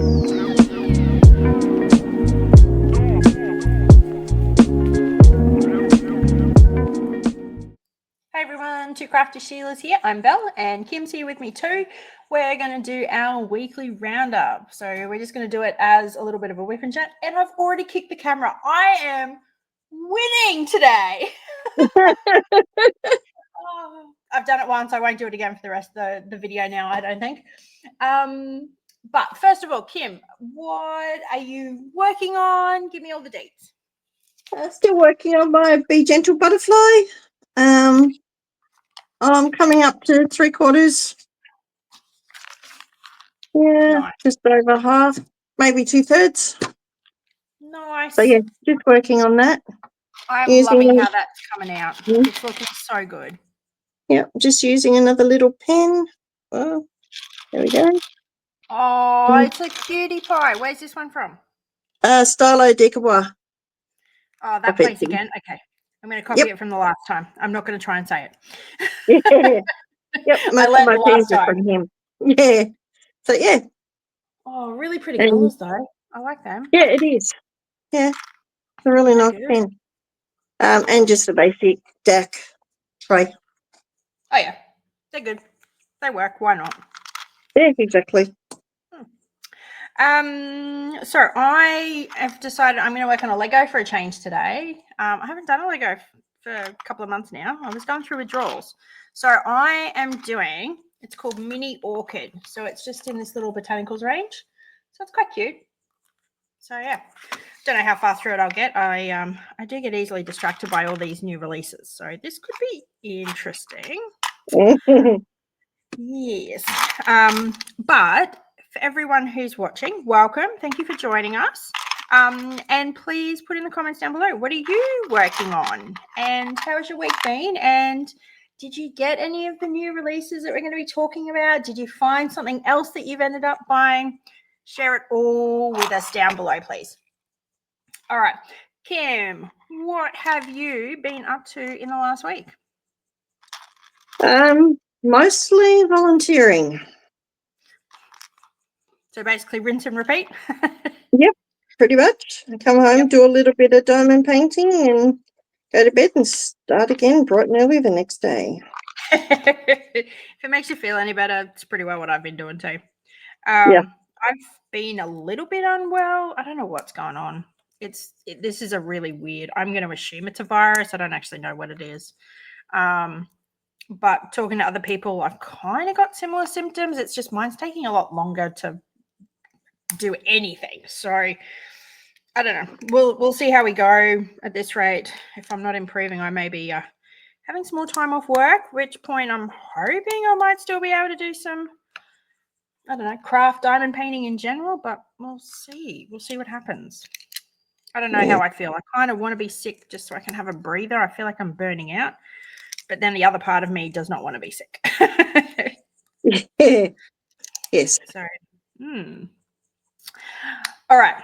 Hey everyone, Two Crafty Sheila's here. I'm Belle and Kim's here with me too. We're going to do our weekly roundup. So we're just going to do it as a little bit of a whip and chat. And I've already kicked the camera. I am winning today. I've done it once. I won't do it again for the rest of the video now, I don't think. But first of all, Kim, what are you working on? Give me all the dates. Still working on my Be Gentle butterfly. I'm coming up to 3/4. Yeah, Nice. just over half, maybe 2/3. Nice. So yeah, just working on that. I'm loving how that's coming out. It's looking so good. Yeah, just using another little pen. Oh, there we go. Oh, it's a cutie pie. Where's this one from? Stylo Decobois. Oh, that place again. Okay. I'm going to copy it from the last time. I'm not going to try and say it. Yep, most of my pens are from him. Yeah. So yeah. Oh, really pretty colours though. I like them. Yeah, it is. Yeah, it's a really nice pen. And just a basic DAC tray. Oh yeah, they're good. They work. Why not? Yeah, exactly. So I have decided I'm going to work on a Lego for a change today. I haven't done a Lego for a couple of months now. I was going through withdrawals. So I am doing, it's called Mini Orchid. So it's just in this little botanicals range. So it's quite cute. So yeah, don't know how far through it I'll get. I do get easily distracted by all these new releases. So this could be interesting. Yes. But for everyone who's watching, welcome. Thank you for joining us. And please put in the comments down below, what are you working on? And how has your week been? And did you get any of the new releases that we're going to be talking about? Did you find something else that you've ended up buying? Share it all with us down below, please. All right. Kim, what have you been up to in the last week? Mostly volunteering. So basically rinse and repeat? Yep, pretty much. I come home, do a little bit of diamond painting and go to bed and start again bright and early the next day. If it makes you feel any better, it's pretty well what I've been doing too. Yeah. I've been a little bit unwell. I don't know what's going on. This is a really weird, I'm going to assume it's a virus. I don't actually know what it is. But talking to other people, I've kind of got similar symptoms. It's just mine's taking a lot longer to do anything. So I don't know. We'll see how we go at this rate. If I'm not improving, I may be having some more time off work, which point I'm hoping I might still be able to do some, I don't know, craft diamond painting in general, but we'll see. We'll see what happens. I don't know how I feel. I kind of want to be sick just so I can have a breather. I feel like I'm burning out. But then the other part of me does not want to be sick. Yes. So, all right.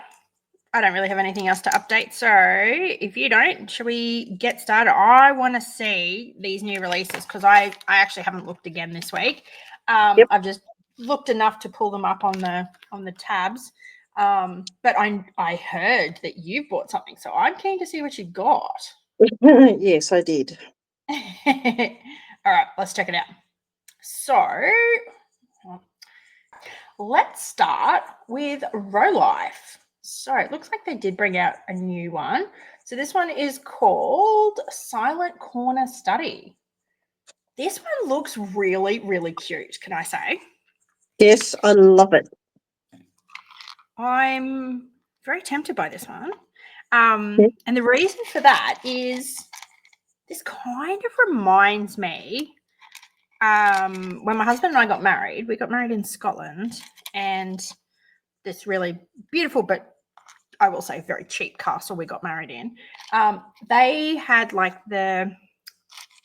I don't really have anything else to update. So if you don't, should we get started? I want to see these new releases because I actually haven't looked again this week. I've just looked enough to pull them up on the tabs. But I heard that you've bought something, so I'm keen to see what you got. Yes, I did. All right, let's check it out. So let's start with Rolife. So it looks like they did bring out a new one. So this one is called Silent Corner Study. This one looks really, really cute, can I say? Yes, I love it. I'm very tempted by this one. And the reason for that is this kind of reminds me when my husband and I got married. We got married in Scotland, and this really beautiful but I will say very cheap castle we got married in. They had like the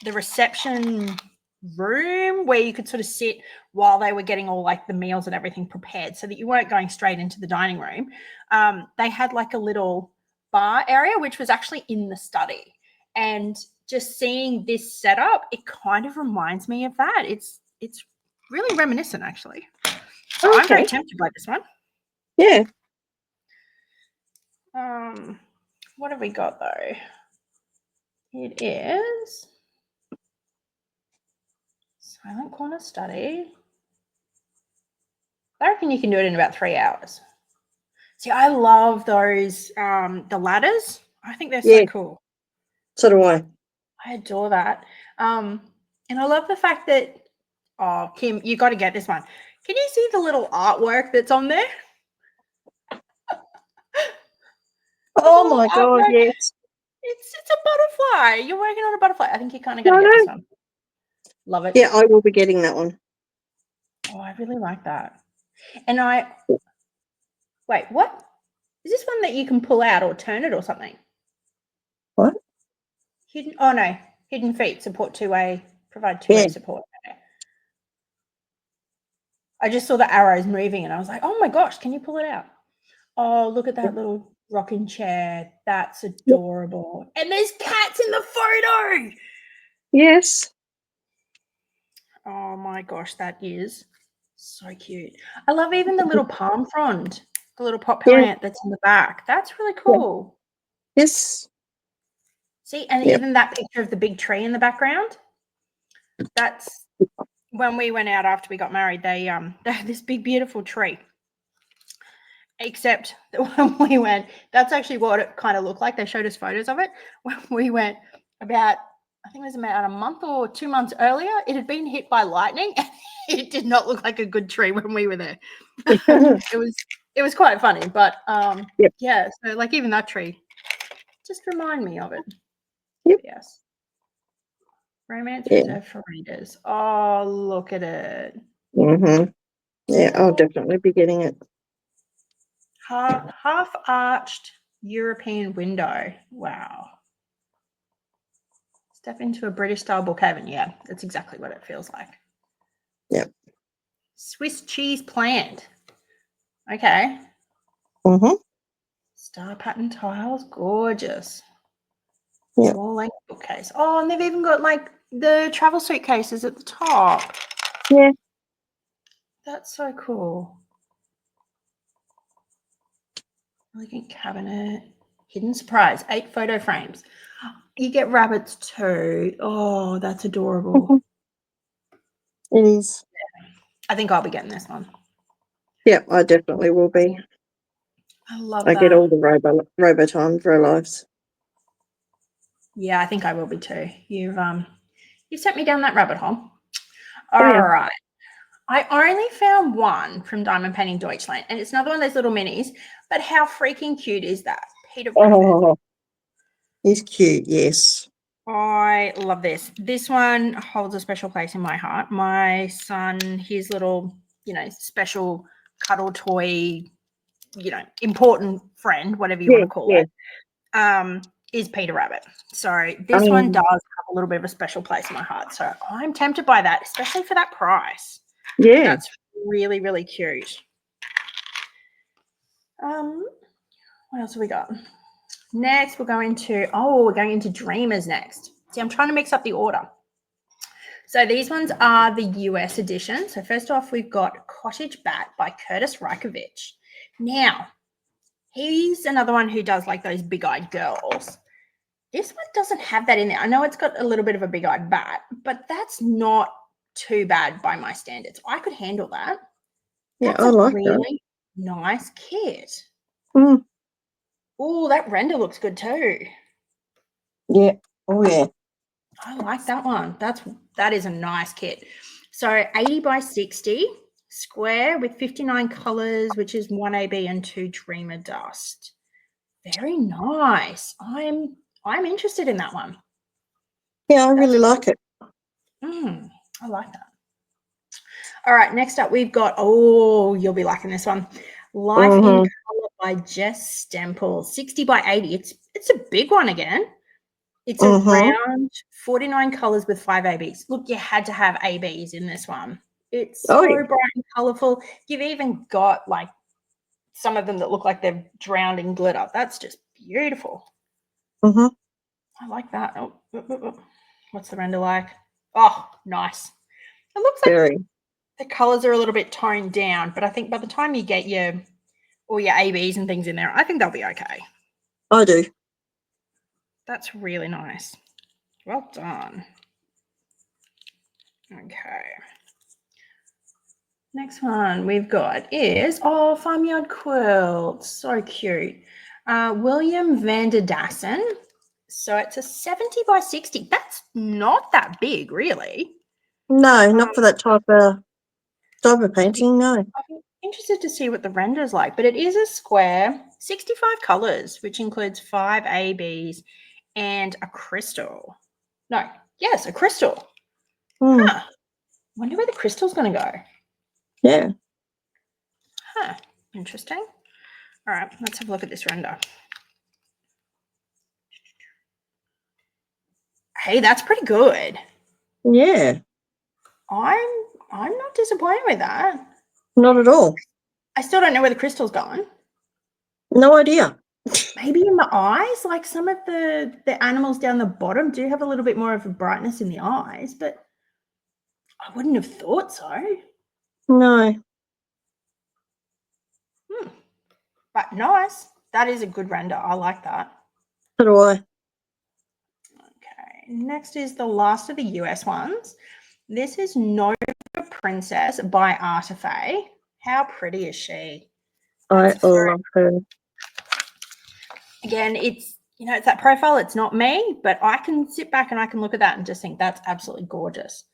reception room where you could sort of sit while they were getting all like the meals and everything prepared so that you weren't going straight into the dining room. They had like a little bar area which was actually in the study, and just seeing this setup, it kind of reminds me of that. It's really reminiscent actually. So I'm very tempted by this one. Yeah. What have we got though? It is Silent Corner Study. I reckon you can do it in about 3 hours. See, I love those the ladders. I think they're so cool. So do I. I adore that. And I love the fact that, oh, Kim, you got to get this one. Can you see the little artwork that's on there? Oh my God, yes. It's a butterfly. You're working on a butterfly. I think you kind of got to get this one. Love it. Yeah, I will be getting that one. Oh, I really like that. And wait, what? Is this one that you can pull out or turn it or something? What? Hidden feet support two-way, provide two-way support. Okay. I just saw the arrows moving and I was like, oh my gosh, can you pull it out? Oh, look at that little rocking chair. That's adorable. And there's cats in the photo. Yes. Oh my gosh, that is so cute. I love even the little palm frond, the little pot plant that's in the back. That's really cool. Yes. See, and even that picture of the big tree in the background. That's when we went out after we got married. They had this big beautiful tree. Except that when we went, that's actually what it kind of looked like. They showed us photos of it. When we went I think it was about a month or 2 months earlier, it had been hit by lightning. It did not look like a good tree when we were there. It was quite funny, but yeah, so like even that tree, just remind me of it. Yes. Romance reserved for readers. Oh, look at it. Yeah, I'll definitely be getting it. Half arched European window. Wow. Step into a British style bookhaven. Yeah, that's exactly what it feels like. Yep. Swiss cheese plant. Okay. Star pattern tiles. Gorgeous. Yep. Wall length bookcase. Oh, and they've even got like the travel suitcases at the top. Yeah. That's so cool. Elegant cabinet. Hidden surprise. 8 photo frames. You get rabbits too. Oh, that's adorable. It is. I think I'll be getting this one. Yep, I definitely will be. I love that. I get all the Robotime Rolifes. Yeah, I think I will be too. You've sent me down that rabbit hole. All right. I only found one from Diamond Painting Deutschland, and it's another one of those little minis. But how freaking cute is that? Peter Rabbit. Oh, he's cute, yes. I love this. This one holds a special place in my heart. My son, his little, special cuddle toy, important friend, whatever you want to call it, is Peter Rabbit. So this one does have a little bit of a special place in my heart. So I'm tempted by that, especially for that price. Yeah. That's really, really cute. What else have we got? Next, we're going into Dreamers next. See, I'm trying to mix up the order. So these ones are the US edition. So first off, we've got Cottage Bat by Kurtis Rykovich. Now, he's another one who does like those big-eyed girls. This one doesn't have that in there. I know it's got a little bit of a big-eyed bat, but that's not too bad by my standards. I could handle that. Yeah, That's I like really nice kit. Oh, that render looks good too. Yeah. Oh, yeah. I like that one. That is a nice kit. So 80 by 60 square with 59 colors, which is 1 AB and 2 Dreamer Dust. Very nice. I'm interested in that one. Yeah, I really like it. I like that. All right, next up we've got, you'll be liking this one. Life in Color by Jess Stempel, 60 by 80. It's a big one again. It's around 49 colors with 5 ABs. Look, you had to have ABs in this one. It's so bright and colorful. You've even got like some of them that look like they're drowned in glitter. That's just beautiful. I like that. What's the render like? Oh, nice. It looks like the colors are a little bit toned down, but I think by the time you get all your ABs and things in there. I think they'll be okay. I do. That's really nice. Well done. Okay. Next one we've got is, Farmyard Quilt. So cute. William Vanderdasson. So it's a 70 by 60. That's not that big, really. No, not for that type of painting, no. I'm interested to see what the render's like, but it is a square, 65 colours, which includes 5 ABs and a crystal. No, yes, a crystal. Huh. Wonder where the crystal's going to go. Yeah. Huh. Interesting. All right, let's have a look at this render. Hey, that's pretty good. Yeah. I'm not disappointed with that. Not at all. I still don't know where the crystal's gone. No idea. Maybe in the eyes, like some of the animals down the bottom do have a little bit more of a brightness in the eyes, but I wouldn't have thought so. No. But nice. That is a good render. I like that. So do I. Okay. Next is the last of the US ones. This is Nova Princess by Artifey. How pretty is she? I love her. Again, it's, it's that profile. It's not me, but I can sit back and I can look at that and just think that's absolutely gorgeous.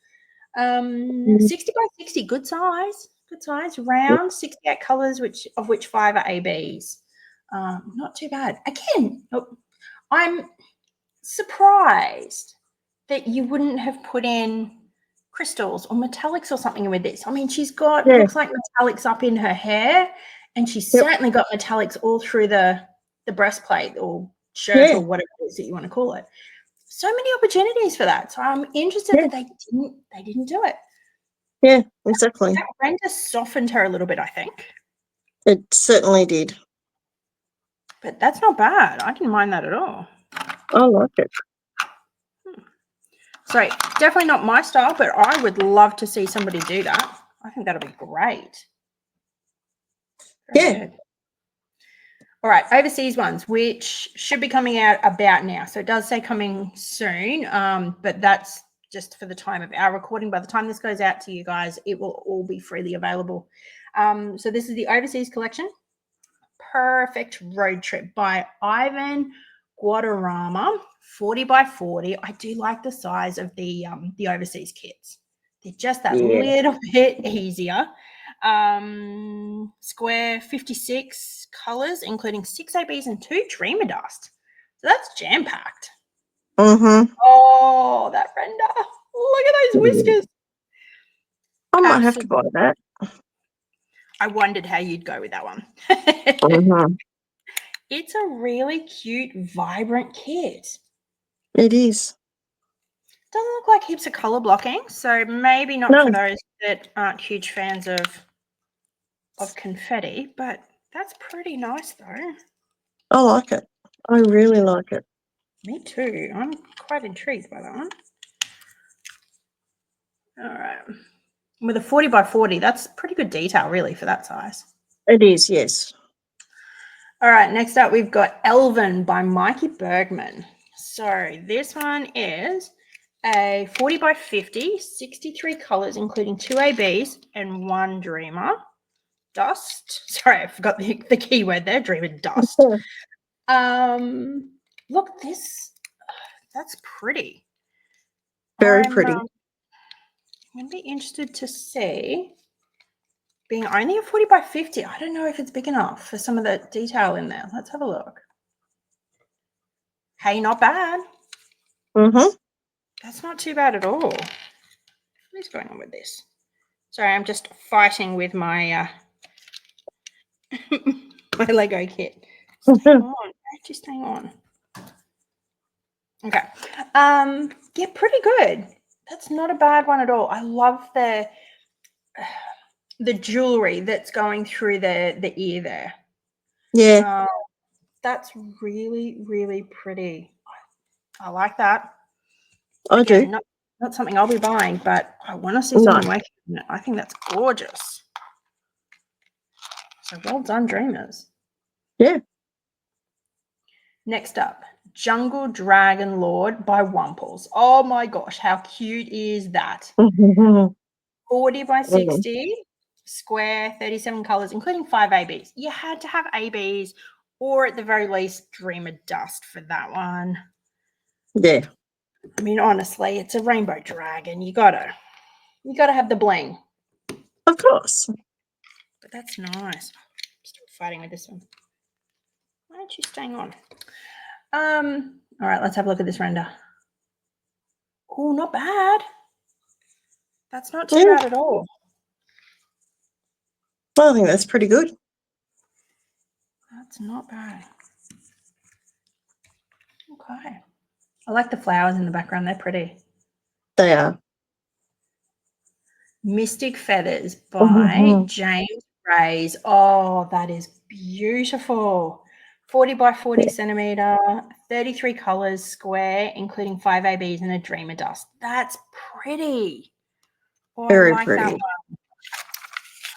60 by 60, good size. Good size. Round, 68 colours, of which 5 are ABs. Not too bad. Again, I'm surprised that you wouldn't have put in crystals or metallics or something with this. I mean, she's got, looks like metallics up in her hair, and she's certainly got metallics all through the breastplate or shirt or whatever it is that you want to call it. So many opportunities for that. So I'm interested that they didn't do it. Yeah, exactly. That render softened her a little bit, I think. It certainly did. But that's not bad. I didn't mind that at all. I like it. So definitely not my style, but I would love to see somebody do that. I think that'll be great. Very good. All right, overseas ones, which should be coming out about now. So it does say coming soon, but that's just for the time of our recording. By the time this goes out to you guys, it will all be freely available. So this is the overseas collection, Purr-fect Road Trip by Ivan Guaderrama, 40 by 40. I do like the size of the overseas kits. They're just that little bit easier. Square 56 colors, including 6 ABs and 2 Dreamer Dust. So that's jam-packed. Oh, that render. Look at those whiskers. I might have to buy that. I wondered how you'd go with that one. It's a really cute, vibrant kit. It is. Doesn't look like heaps of color blocking, so maybe not for those that aren't huge fans of confetti, but that's pretty nice though. I like it. I really like it. Me too. I'm quite intrigued by that one. All right. With a 40 by 40, that's pretty good detail really for that size. It is, yes. All right, next up we've got Elven by Mikey Bergman. So this one is a 40 by 50, 63 colors, including 2 ABs and 1 Dreamer Dust. Sorry, I forgot the key word there, Dreamer Dust. Look, that's pretty. Very pretty. I'm going to be interested to see, being only a 40 by 50, I don't know if it's big enough for some of the detail in there. Let's have a look. Hey, not bad. That's not too bad at all. What is going on with this? Sorry, I'm just fighting with my my Lego kit. Stay on. Just hang on. Okay. Yeah, pretty good. That's not a bad one at all. I love the jewelry that's going through the ear there. Yeah. That's really, really pretty. I like that. I do. Not something I'll be buying, but I want to see someone working on it. I think that's gorgeous. So well done, Dreamers. Yeah. Next up, Jungle Dragon Lord by Wumples. Oh my gosh, how cute is that? 40 by 60, square, 37 colors, including 5 ABs. You had to have ABs, or at the very least, Dream of Dust for that one. Yeah. I mean, honestly, it's a rainbow dragon. You gotta have the bling. Of course. But that's nice. I'm still fighting with this one. Why aren't you staying on? All right, let's have a look at this render. Oh, not bad. That's not too bad at all. Well, I think that's pretty good. That's not bad. Okay. I like the flowers in the background. They're pretty. They are. Mystic Feathers by Jaimes Reyes. Oh, that is beautiful. 40 by 40 centimeter, 33 colors, square, including 5 ABs and a Dream of Dust. That's pretty. Oh, Very I like pretty. that one.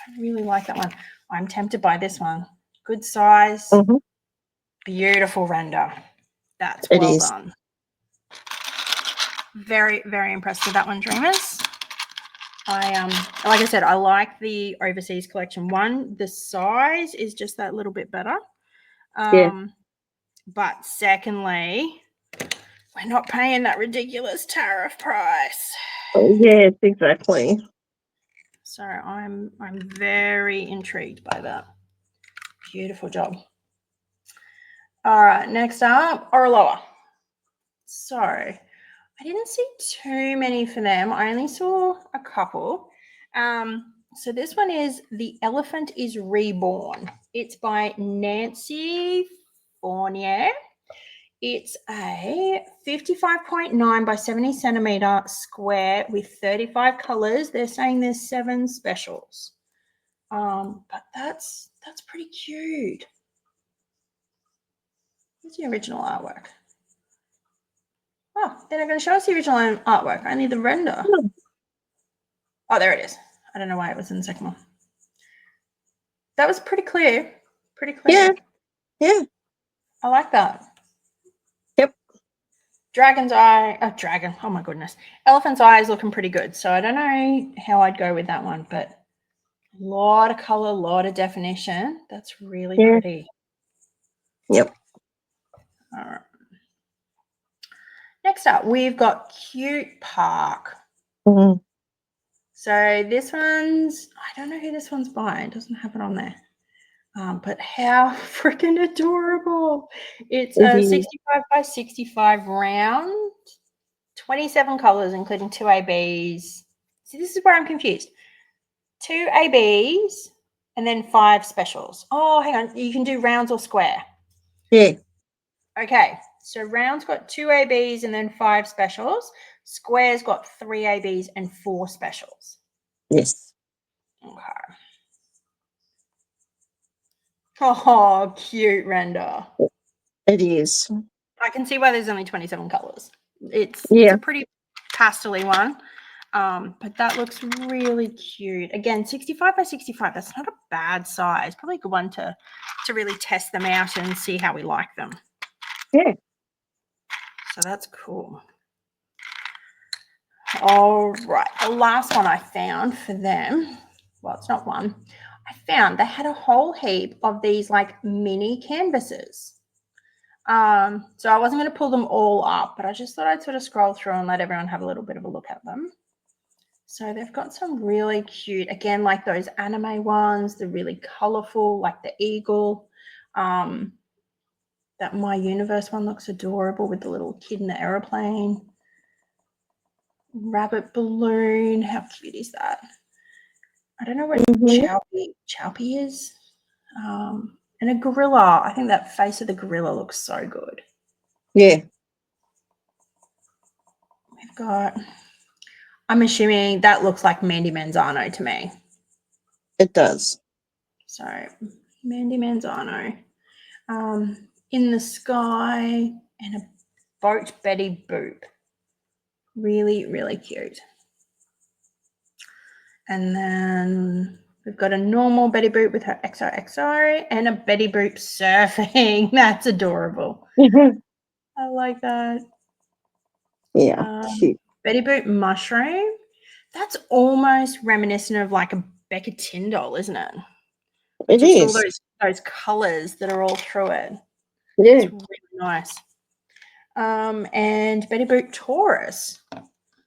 I really like that one. I'm tempted by this one. Good size. Beautiful render. That's well done. Very, very impressed with that one, Dreamers. Like I said, I like the overseas collection one. The size is just that little bit better. But secondly, we're not paying that ridiculous tariff price. Yes, exactly. So I'm very intrigued by that. Beautiful job. All right, next up, Oraloa. So I didn't see too many for them. I only saw a couple. So this one is The Elephant is Reborn. It's by Nancy Fournier. It's a 55.9 by 70 centimeter square with 35 colors. They're saying there's 7 specials. But that's pretty cute. What's the original artwork? Oh, they're not going to show us the original artwork, only the render. Oh, there it is. I don't know why it was in the second one. That was pretty clear. Pretty clear. Yeah. I like that. Yep. Dragon's eye. Dragon. Oh, my goodness. Elephant's eye is looking pretty good. So I don't know how I'd go with that one, but a lot of color, a lot of definition. That's really pretty. Yep. All right. Next up, we've got Cute Park. So this one's, I don't know who this one's by. It doesn't have it on there. But how freaking adorable. It's a 65 by 65 round, 27 colors, including 2 ABs. See, this is where I'm confused. 2 ABs and then 5 specials. Oh, hang on. You can do rounds or square. Yeah. Okay. So rounds got 2 ABs and then 5 specials. Squares got 3 ABs and 4 specials. Yes. Okay. Oh, cute render. It is. I can see why there's only 27 colors. It's a pretty pastel-y one. But that looks really cute. Again, 65 by 65. That's not a bad size. Probably a good one to really test them out and see how we like them. Yeah. So that's cool. All right. The last one I found for them, well, it's not one. I found they had a whole heap of these like mini canvases. So I wasn't going to pull them all up, but I just thought I'd sort of scroll through and let everyone have a little bit of a look at them. So they've got some really cute, again, like those anime ones, the really colorful, like the eagle. That My Universe one looks adorable with the little kid in the aeroplane. Rabbit balloon. How cute is that? I don't know what Chowpy is. And a gorilla. I think that face of the gorilla looks so good. Yeah. We've got, I'm assuming that looks like Mandy Manzano to me. It does. So Mandy Manzano. In the Sky and a Boat Betty Boop. Really, really cute. And then We've got a normal Betty Boop with her XOXO and a Betty Boop surfing. That's adorable. I like that. Yeah, cute. Betty Boop mushroom. That's almost reminiscent of like a Becca Tyndall, isn't it? It Just is. all those colours that are all through it. Yeah. It's really nice. And Betty Boop Taurus.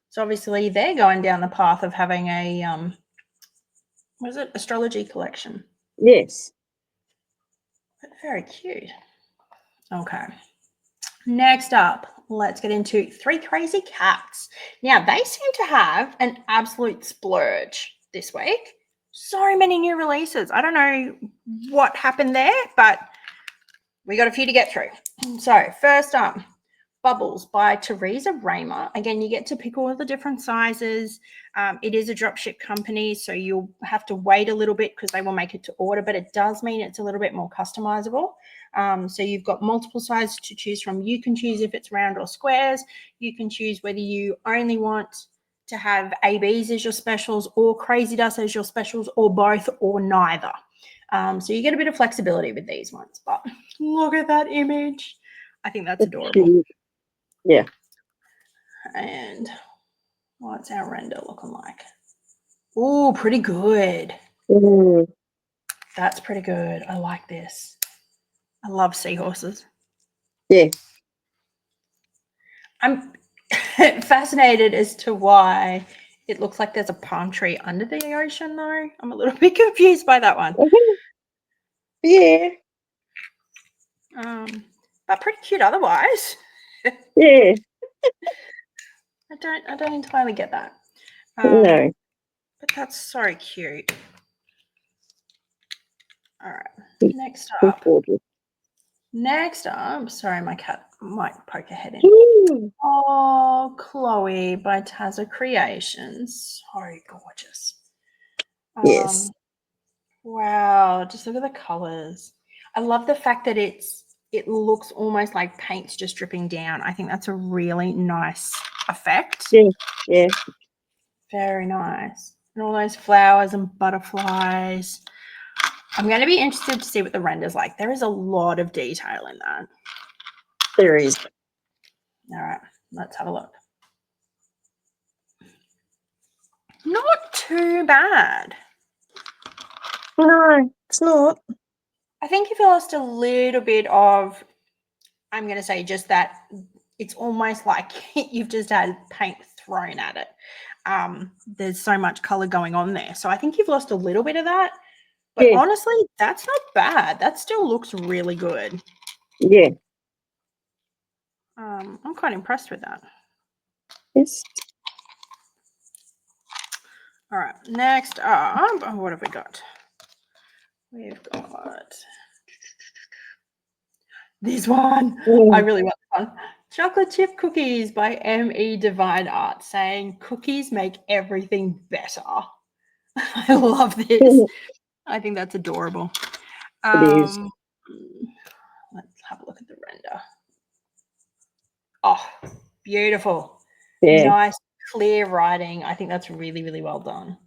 So obviously they're going down the path of having a what is it? Astrology collection. Yes. But very cute. Okay. Next up, let's get into 3 Krazy Kats. Now, they seem to have an absolute splurge this week. So many new releases. I don't know what happened there, but we got a few to get through. So, first up, Bubbles by Teresa Raymer. Again, you get to pick all the different sizes. It is a dropship company, so you'll have to wait a little bit because they will make it to order, but it does mean it's a little bit more customizable. So you've got multiple sizes to choose from. You can choose if it's round or squares. You can choose whether you only want to have ABs as your specials or Krazy Dust as your specials or both or neither. So you get a bit of flexibility with these ones, but look at that image. I think that's adorable. Cute. Yeah. And what's our render looking like? Oh, pretty good. That's pretty good. I like this. I love seahorses. Yeah. I'm fascinated as to why it looks like there's a palm tree under the ocean, though. I'm a little bit confused by that one. Yeah. But pretty cute otherwise. Yeah. I don't entirely get that. No. But that's so cute. All right. Next up. Sorry, my cat might poke her head in. Oh, Chloe by Tazza Creations. So gorgeous. Yes. Wow, just look at the colors. I love the fact that it looks almost like paint's just dripping down. I think that's a really nice effect. Yeah. Yeah. Very nice. And all those flowers and butterflies. I'm going to be interested to see what the render's like. There is a lot of detail in that. There is. All right, let's have a look. Not too bad. No, it's not. I think you've lost a little bit of, I'm going to say just that it's almost like you've just had paint thrown at it. There's so much color going on there. So I think you've lost a little bit of that. But honestly, that's not bad. That still looks really good. Yeah. I'm quite impressed with that. Yes. All right, next up, what have we got? We've got this one. I really want this one. Chocolate Chip Cookies by M.E. Divine Art, saying cookies make everything better. I love this. I think that's adorable. It is. Let's have a look at the render. Oh, beautiful. Yeah. Nice, clear writing. I think that's really, really well done.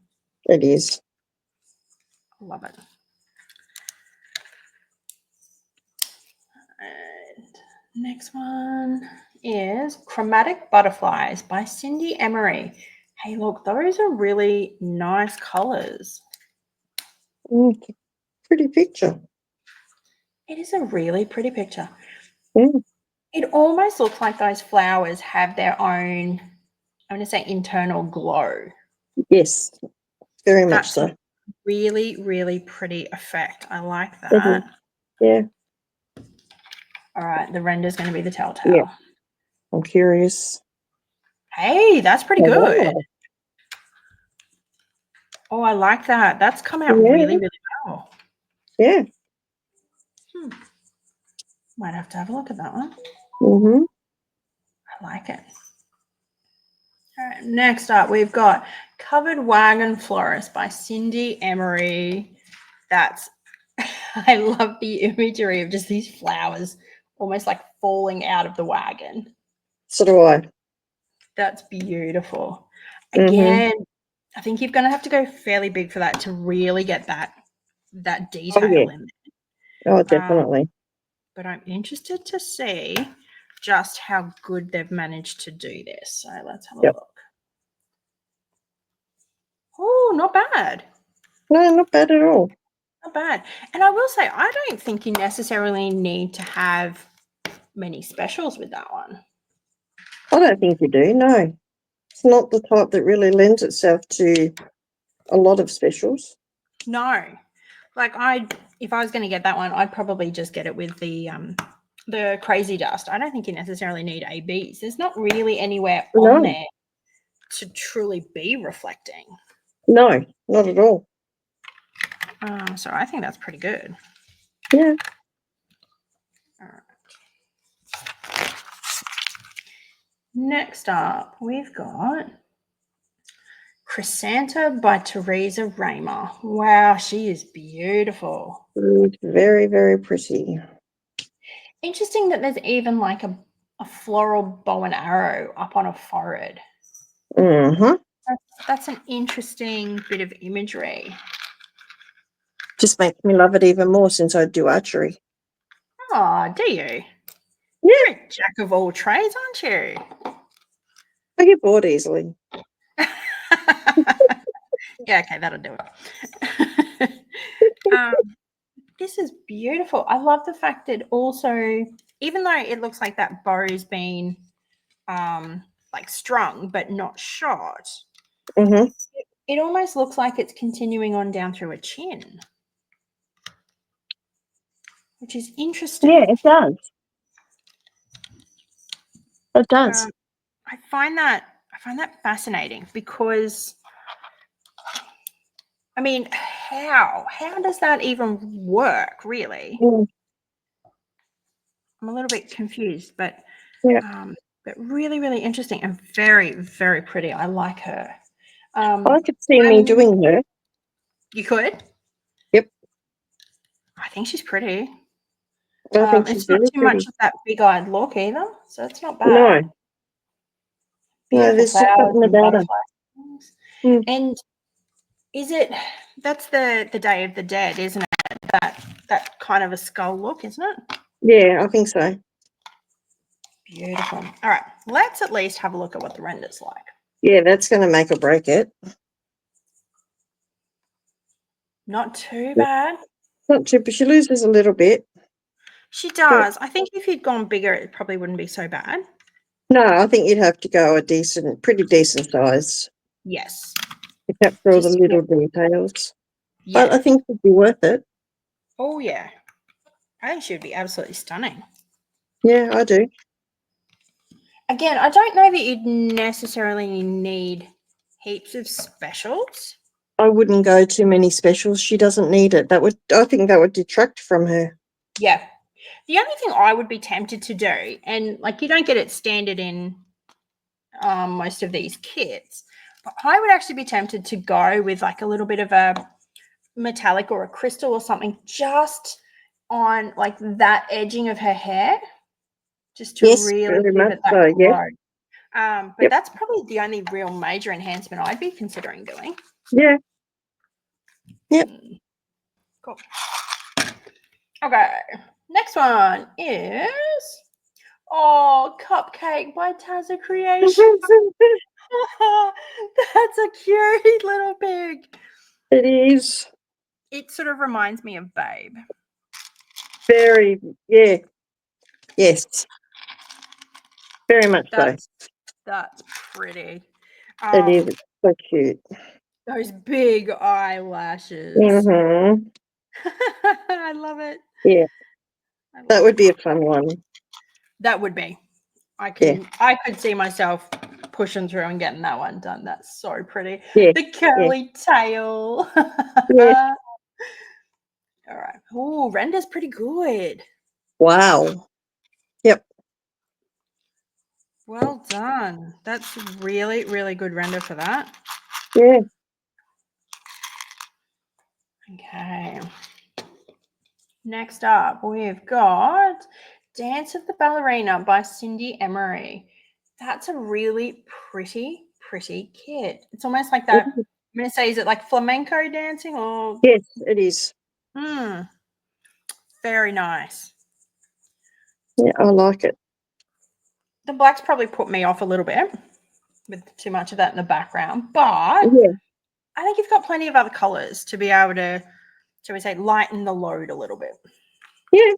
It is. Love it. And next one is Chromatic Butterflies by Cindy Emery. Hey, look, those are really nice colors. Pretty picture. It is a really pretty picture. Yeah. It almost looks like those flowers have their own, I'm going to say, internal glow. Yes, very much so. Really, really pretty effect. I like that. Yeah. All right, the render's going to be the telltale. Yeah. I'm curious. Hey, that's pretty good. Oh, I like that. That's come out really, really well. Yeah. Might have to have a look at that one. I like it. All right, next up, we've got Covered Wagon Florist by Cindy Emery. I love the imagery of just these flowers almost like falling out of the wagon. So do I. That's beautiful. Again, I think you're going to have to go fairly big for that to really get that detail Oh, yeah. in there. Oh, definitely. But I'm interested to see just how good they've managed to do this. So let's have a Yep. look. Oh, not bad. No, not bad at all. Not bad. And I will say, I don't think you necessarily need to have many specials with that one. I don't think you do, no. It's not the type that really lends itself to a lot of specials. No. Like if I was going to get that one, I'd probably just get it with the Krazy Dust. I don't think you necessarily need ABs. There's not really anywhere on there to truly be reflecting. No, not at all. So I think that's pretty good. Yeah. All right. Next up, we've got Chrysanta by Teresa Raymer. Wow, she is beautiful. Very, very pretty. Interesting that there's even like a floral bow and arrow up on a forehead. Mm-hmm. That's an interesting bit of imagery. Just makes me love it even more since I do archery. Oh, do you? Yeah. You're a jack of all trades, aren't you? I get bored easily. Yeah, okay, that'll do it. This is beautiful. I love the fact that also, even though it looks like that bow's been like strung but not shot, Mm-hmm. it almost looks like it's continuing on down through a chin, which is interesting. Yeah, it does. It does. I find that fascinating because, I mean, how does that even work, really? I'm a little bit confused, but really, really interesting and very, very pretty. I like her. I could see me doing her. You could? Yep. I think she's pretty. I think she's it's not really too pretty. much of that big-eyed look either, so it's not bad. No. Beautiful There's just flowers something and about her. butterflies. And is it? That's the Day of the Dead, isn't it? That kind of a skull look, isn't it? Yeah, I think so. Beautiful. All right, let's at least have a look at what the render's like. Yeah, that's going to make or break it. Not too bad. Not too, but she loses a little bit. She does. I think if you'd gone bigger, it probably wouldn't be so bad. No, I think you'd have to go a pretty decent size. Yes. To capture all the little details. Yeah. But I think it'd be worth it. Oh, yeah. I think she would be absolutely stunning. Yeah, I do. Again, I don't know that you'd necessarily need heaps of specials. I wouldn't go too many specials. She doesn't need it. I think that would detract from her. Yeah. The only thing I would be tempted to do, and like you don't get it standard in most of these kits, but I would actually be tempted to go with like a little bit of a metallic or a crystal or something just on like that edging of her hair, just to really give it that glow. Yeah. But that's probably the only real major enhancement I'd be considering doing. Yeah. Yep. Cool. Okay. Next one is Cupcake by Tazza Creations. That's a cute little pig. It is. It sort of reminds me of Babe. Very, yeah. Yes. Very much so. That's pretty. It is. It's so cute. Those big eyelashes. Mm-hmm. I love it. Yeah. That would be a fun one. That would be. I could see myself pushing through and getting that one done. That's so pretty. Yeah. The curly tail. Yeah. All right. Oh, render's pretty good. Wow. Yep. Well done. That's really, really good render for that. Yeah. Okay. Next up, we've got Dance of the Ballerina by Cindy Emery. That's a really pretty kit. It's almost like that going to say, is it like flamenco dancing or? Yes, it is. Very nice. Yeah, I like it. The black's probably put me off a little bit with too much of that in the background, but Yeah. I think you've got plenty of other colours to be able to, shall we say, lighten the load a little bit. Yeah.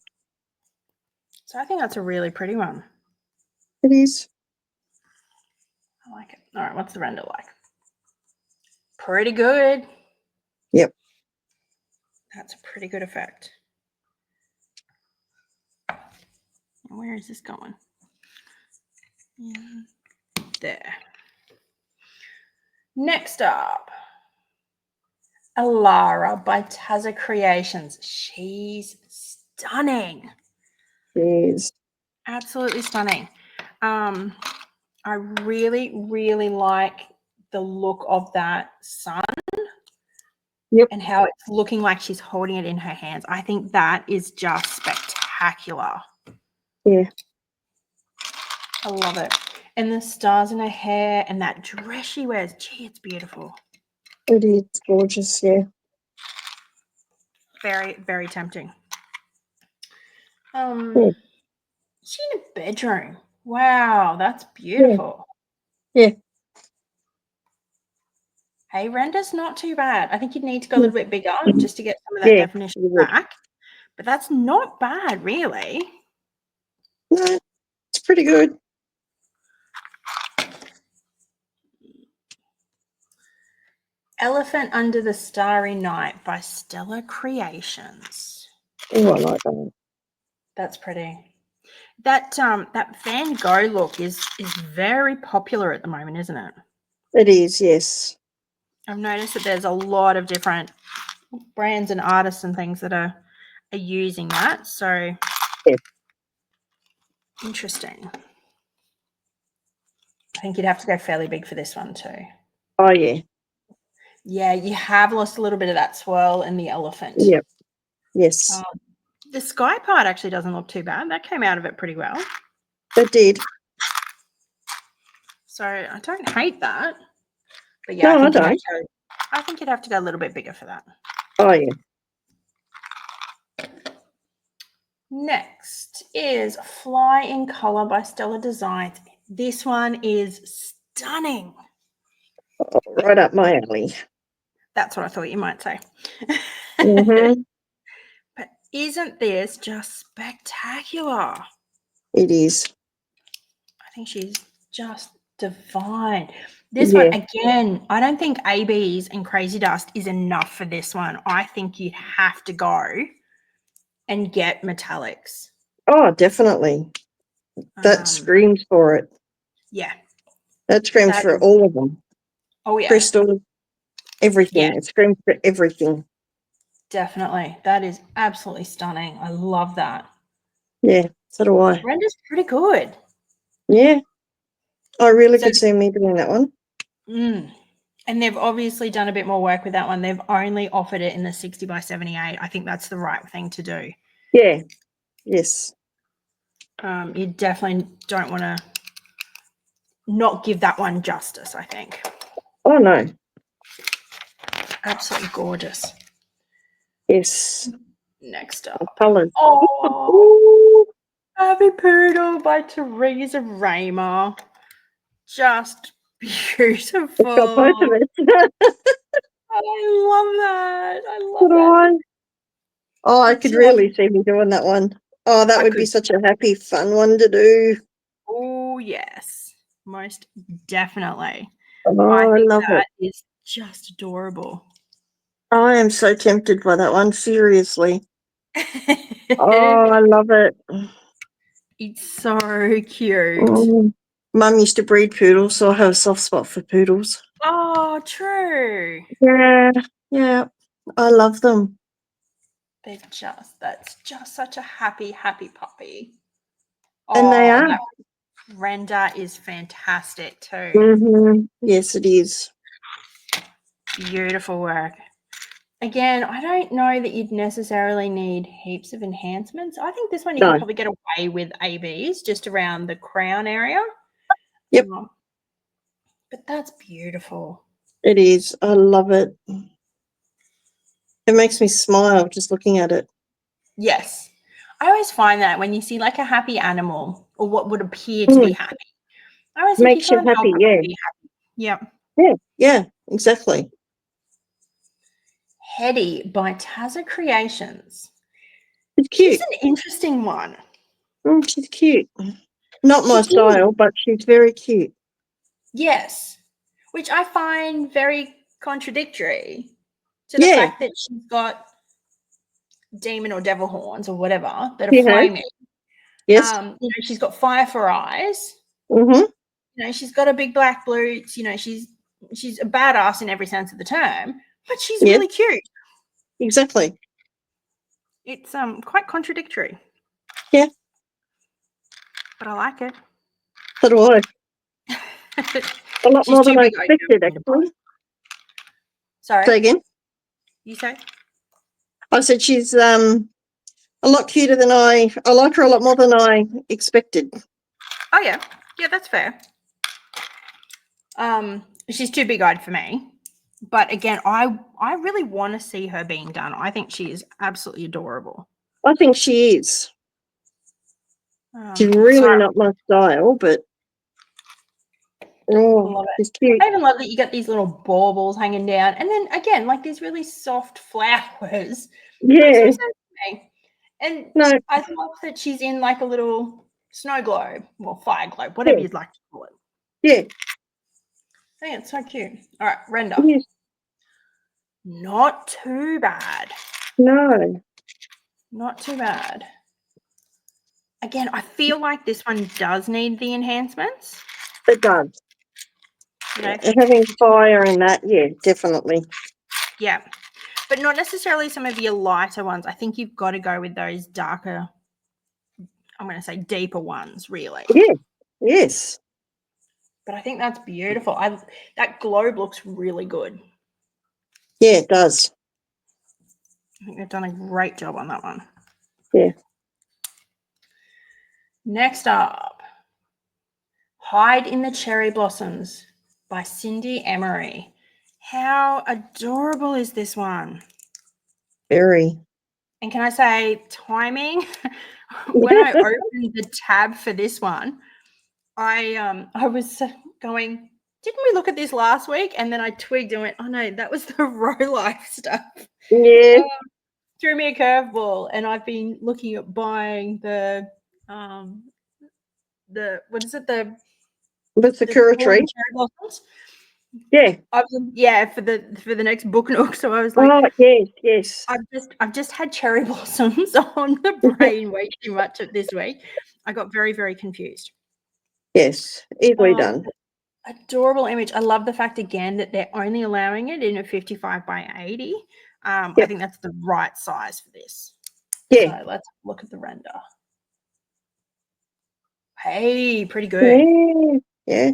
So I think that's a really pretty one. It is. I like it. All right, what's the render like? Pretty good. Yep. That's a pretty good effect. Where is this going? Yeah. There. Next up, Alara by Tazza Creations. She's stunning. Yes. Absolutely stunning. I really, really like the look of that sun. Yep. And how it's looking like she's holding it in her hands. I think that is just spectacular. Yeah. I love it. And the stars in her hair and that dress she wears. Gee, it's beautiful. It is gorgeous, yeah. Very, very tempting. Yeah. Is she in a bedroom? Wow, that's beautiful. Yeah. Hey, render's not too bad. I think you'd need to go a little bit bigger just to get some of that definition you would. back. But that's not bad, really. No, it's pretty good. Elephant Under the Starry Night by Stellar Creations. Oh, I like that. That's pretty. That Van Gogh look is very popular at the moment, isn't it? It is, yes. I've noticed that there's a lot of different brands and artists and things that are using that. So interesting. I think you'd have to go fairly big for this one too. Oh, yeah. Yeah, you have lost a little bit of that swirl in the elephant. Yep. Yes. The sky part actually doesn't look too bad. That came out of it pretty well. It did. So I don't hate that. But yeah, No, I think you'd have to go a little bit bigger for that. Oh, yeah. Next is Fly in Color by Stellar Designs. This one is stunning. Oh, right up my alley. That's what I thought you might say. Mm-hmm. But isn't this just spectacular? It is. I think she's just divine. This one, again, I don't think ABs and Crazy Dust is enough for this one. I think you have to go and get metallics. Oh, definitely. That screams for it. Yeah. That screams for all of them. Oh, yeah. Crystal, everything. Yeah. It screams for everything. Definitely. That is absolutely stunning. I love that. Yeah, so do I. Render's pretty good. Yeah. I really could see me doing that one. And they've obviously done a bit more work with that one. They've only offered it in the 60 by 78. I think that's the right thing to do. Yeah. Yes. You definitely don't want to not give that one justice, I think. Oh, no. Absolutely gorgeous. Yes. Next up. Colours. Oh, Happy Poodle by Teresa Raymer. Just beautiful. It's got both of it. I love that. I love that. Oh, I could really see me doing that one. Oh, that would be such a happy, fun one to do. Oh, yes. Most definitely. Oh, I love it. That is just adorable. I am so tempted by that one, seriously. Oh, I love it. It's so cute. Oh, Mum used to breed poodles, so I have a soft spot for poodles. Oh, true. Yeah. I love them. That's just such a happy, happy puppy. And they are. That render is fantastic too. Mm-hmm. Yes, it is. Beautiful work. Again, I don't know that you'd necessarily need heaps of enhancements. I think this one you can probably get away with ABs just around the crown area. Yep. But that's beautiful. It is. I love it. It makes me smile just looking at it. Yes. I always find that when you see like a happy animal or what would appear to be happy, I always think you Makes you can't help happy, but yeah. be happy. Yep. Yeah, exactly. Hetty by Tazza Creations. It's She's cute. an interesting one. She's cute. Not my She is. style, but she's very cute. Yes. Which I find very contradictory to the Yeah, fact that she's got demon or devil horns or whatever that are she has. flaming. Yes. She's got fire for eyes. Mm-hmm. She's got a big black boots. She's a badass in every sense of the term, but she's Yes, really cute. exactly. It's quite contradictory. Yeah. But I like it. So do I. A lot She's more too than I big. expected, actually. Sorry. Say again. You say? I said she's a lot cuter than I like her a lot more than I expected. Oh yeah. Yeah, that's fair. She's too big-eyed for me. But again, I really want to see her being done. I think she is absolutely adorable. I think she is. She's really not my style, but love it. she's cute. I even love that you got these little baubles hanging down, and then again, like these really soft flowers. Yeah. Makes no sense to me. And No. I love that she's in like a little snow globe, or fire globe, whatever you'd like to call it. Yeah. I think it's so cute. All right, render. Yes. Not too bad. No. Not too bad. Again, I feel like this one does need the enhancements. It does. Having fire in that, yeah, definitely. Yeah. But not necessarily some of your lighter ones. I think you've got to go with those darker, I'm going to say deeper ones, really. Yeah. Yes. But I think that's beautiful. That globe looks really good. Yeah, it does. I think they've done a great job on that one. Yeah. Next up, Hide in the Cherry Blossoms by Cindy Emery. How adorable is this one? Very. And can I say timing? When I opened the tab for this one, I was going, didn't we look at this last week? And then I twigged and went, oh no, that was the Rolife stuff. Yeah. Threw me a curveball, and I've been looking at buying the what is it, the Sakura tree. Cherry blossoms. Yeah. For the next book Nook. So I was like, oh yes. I've just had cherry blossoms on the brain way too much of this week. I got very, very confused. Yes, easily done. Adorable image. I love the fact again that they're only allowing it in a 55 by 80. I think that's the right size for this. Yeah. So let's look at the render. Hey, pretty good. Yeah.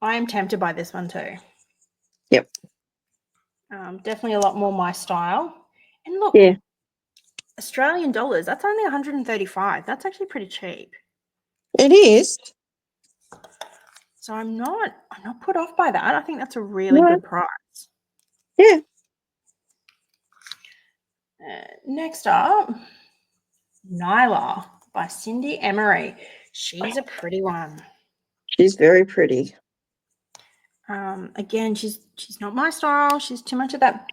I am tempted by this one too. Yep. Definitely a lot more my style. And look, Australian dollars, that's only 135. That's actually pretty cheap. It is. So I'm not put off by that. I think that's a really good price. Yeah. Next up, Nyla by Cindy Emery. She's a pretty one. She's very pretty. Again, she's not my style. She's too much of that,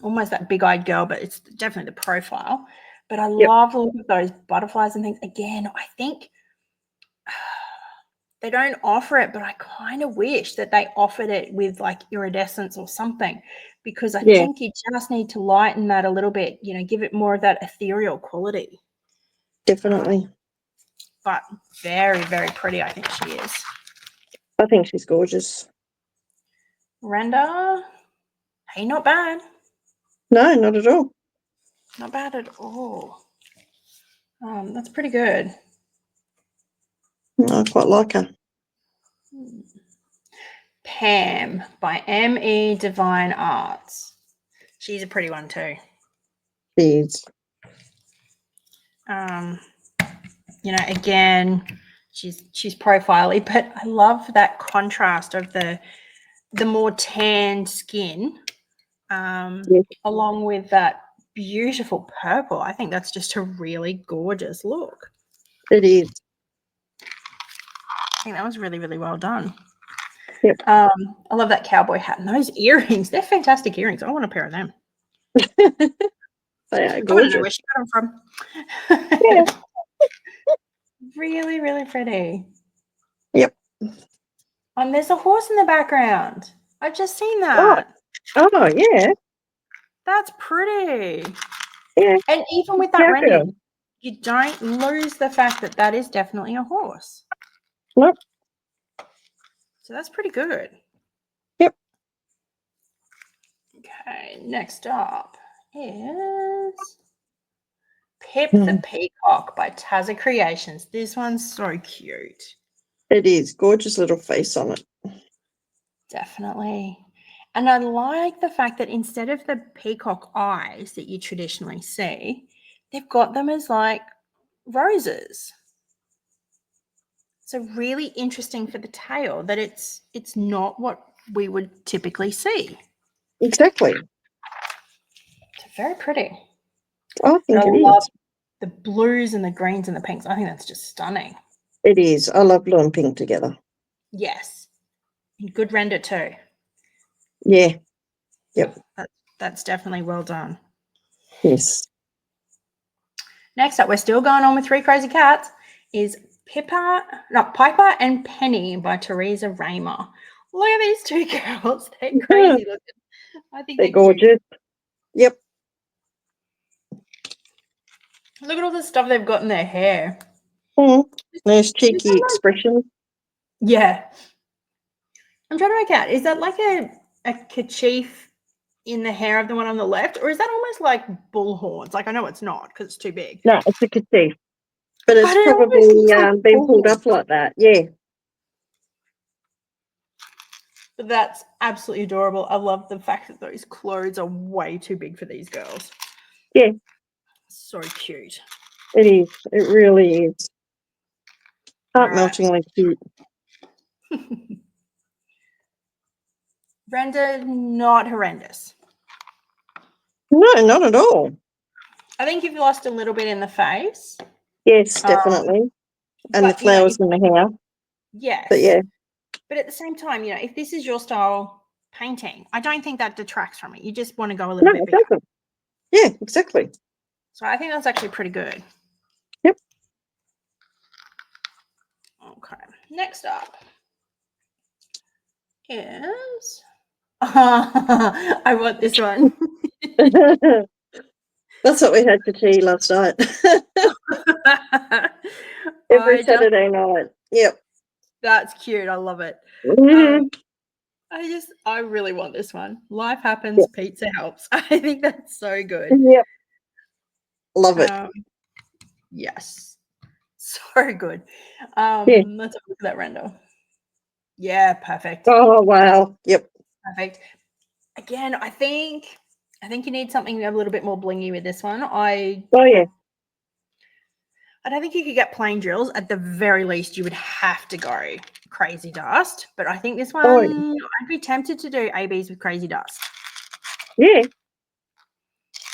almost that big-eyed girl, but it's definitely the profile. But I love the look of those butterflies and things. Again, I think they don't offer it, but I kind of wish that they offered it with like iridescence or something, because I think you just need to lighten that a little bit, give it more of that ethereal quality. Definitely. But very, very pretty, I think she is. I think she's gorgeous. Render, hey, not bad. No, not at all. Not bad at all. That's pretty good. I quite like her. Pam by M.E. Divine Arts. She's a pretty one too. She is. Again, she's profile-y, but I love that contrast of the the more tanned skin, Yes. along with that beautiful purple. I think that's just a really gorgeous look. It is. I think that was really, really well done. Yep. I love that cowboy hat and those earrings. They're fantastic earrings. I want a pair of them. They are I want to know gorgeous. where she got them from. Yeah. Really, really pretty. Yep. And there's a horse in the background. I've just seen Oh, that. oh yeah. That's pretty. Yeah. And even with that Yeah, render, girl. you don't lose the fact that that is definitely a horse. Nope. So that's pretty good. Yep. Okay, next up is Pip the Peacock by Tazza Creations. This one's so cute. It is. Gorgeous little face on it. Definitely. And I like the fact that instead of the peacock eyes that you traditionally see, they've got them as like roses. So really interesting for the tail that it's not what we would typically see. Exactly. It's very pretty. I think I it love is. the blues and the greens and the pinks. I think that's just stunning. It is. I love blue and pink together. Yes. And good render too. Yeah. Yep. That's definitely well done. Yes. Next up, we're still going on with Three Krazy Kats, is Piper and Penny by Teresa Raymer. Look at these two girls. They're crazy looking. I think They're they're gorgeous. cute. Yep. Look at all the stuff they've got in their hair. Nice cheeky expression. Yeah. I'm trying to work out, is that like a kerchief in the hair of the one on the left, or is that almost like bull horns? Like, I know it's not because it's too big. No, it's a kerchief. But it's But it almost probably looks like been bull pulled horns. up like that. Yeah. But that's absolutely adorable. I love the fact that those clothes are way too big for these girls. Yeah. So cute. It is. It really is. Heart All right. meltingly cute. Render, not horrendous. No, not at all. I think you've lost a little bit in the face. Yes, definitely. And the But, you know, flowers in the hair. yes. But yeah. But at the same time, you know, if this is your style painting, I don't think that detracts from it. You just want to go a little No, bit it bigger. doesn't. Yeah, exactly. So I think that's actually pretty good. Yep. Okay. Next up is I want this one. That's what we had for tea last night. Every Saturday night. Yep. That's cute. I love it. I really want this one. Life happens, Yep. pizza helps. I think that's so good. Yep. Love it. Yes. So good. Yeah. Let's have a look at that render. Yeah, perfect. Oh wow. Yep. Perfect. Again, I think you need something a little bit more blingy with this one. Oh yeah. I don't think you could get plain drills. At the very least, you would have to go Crazy Dust. But I think this one, I'd be tempted to do ABs with Crazy Dust. Yeah.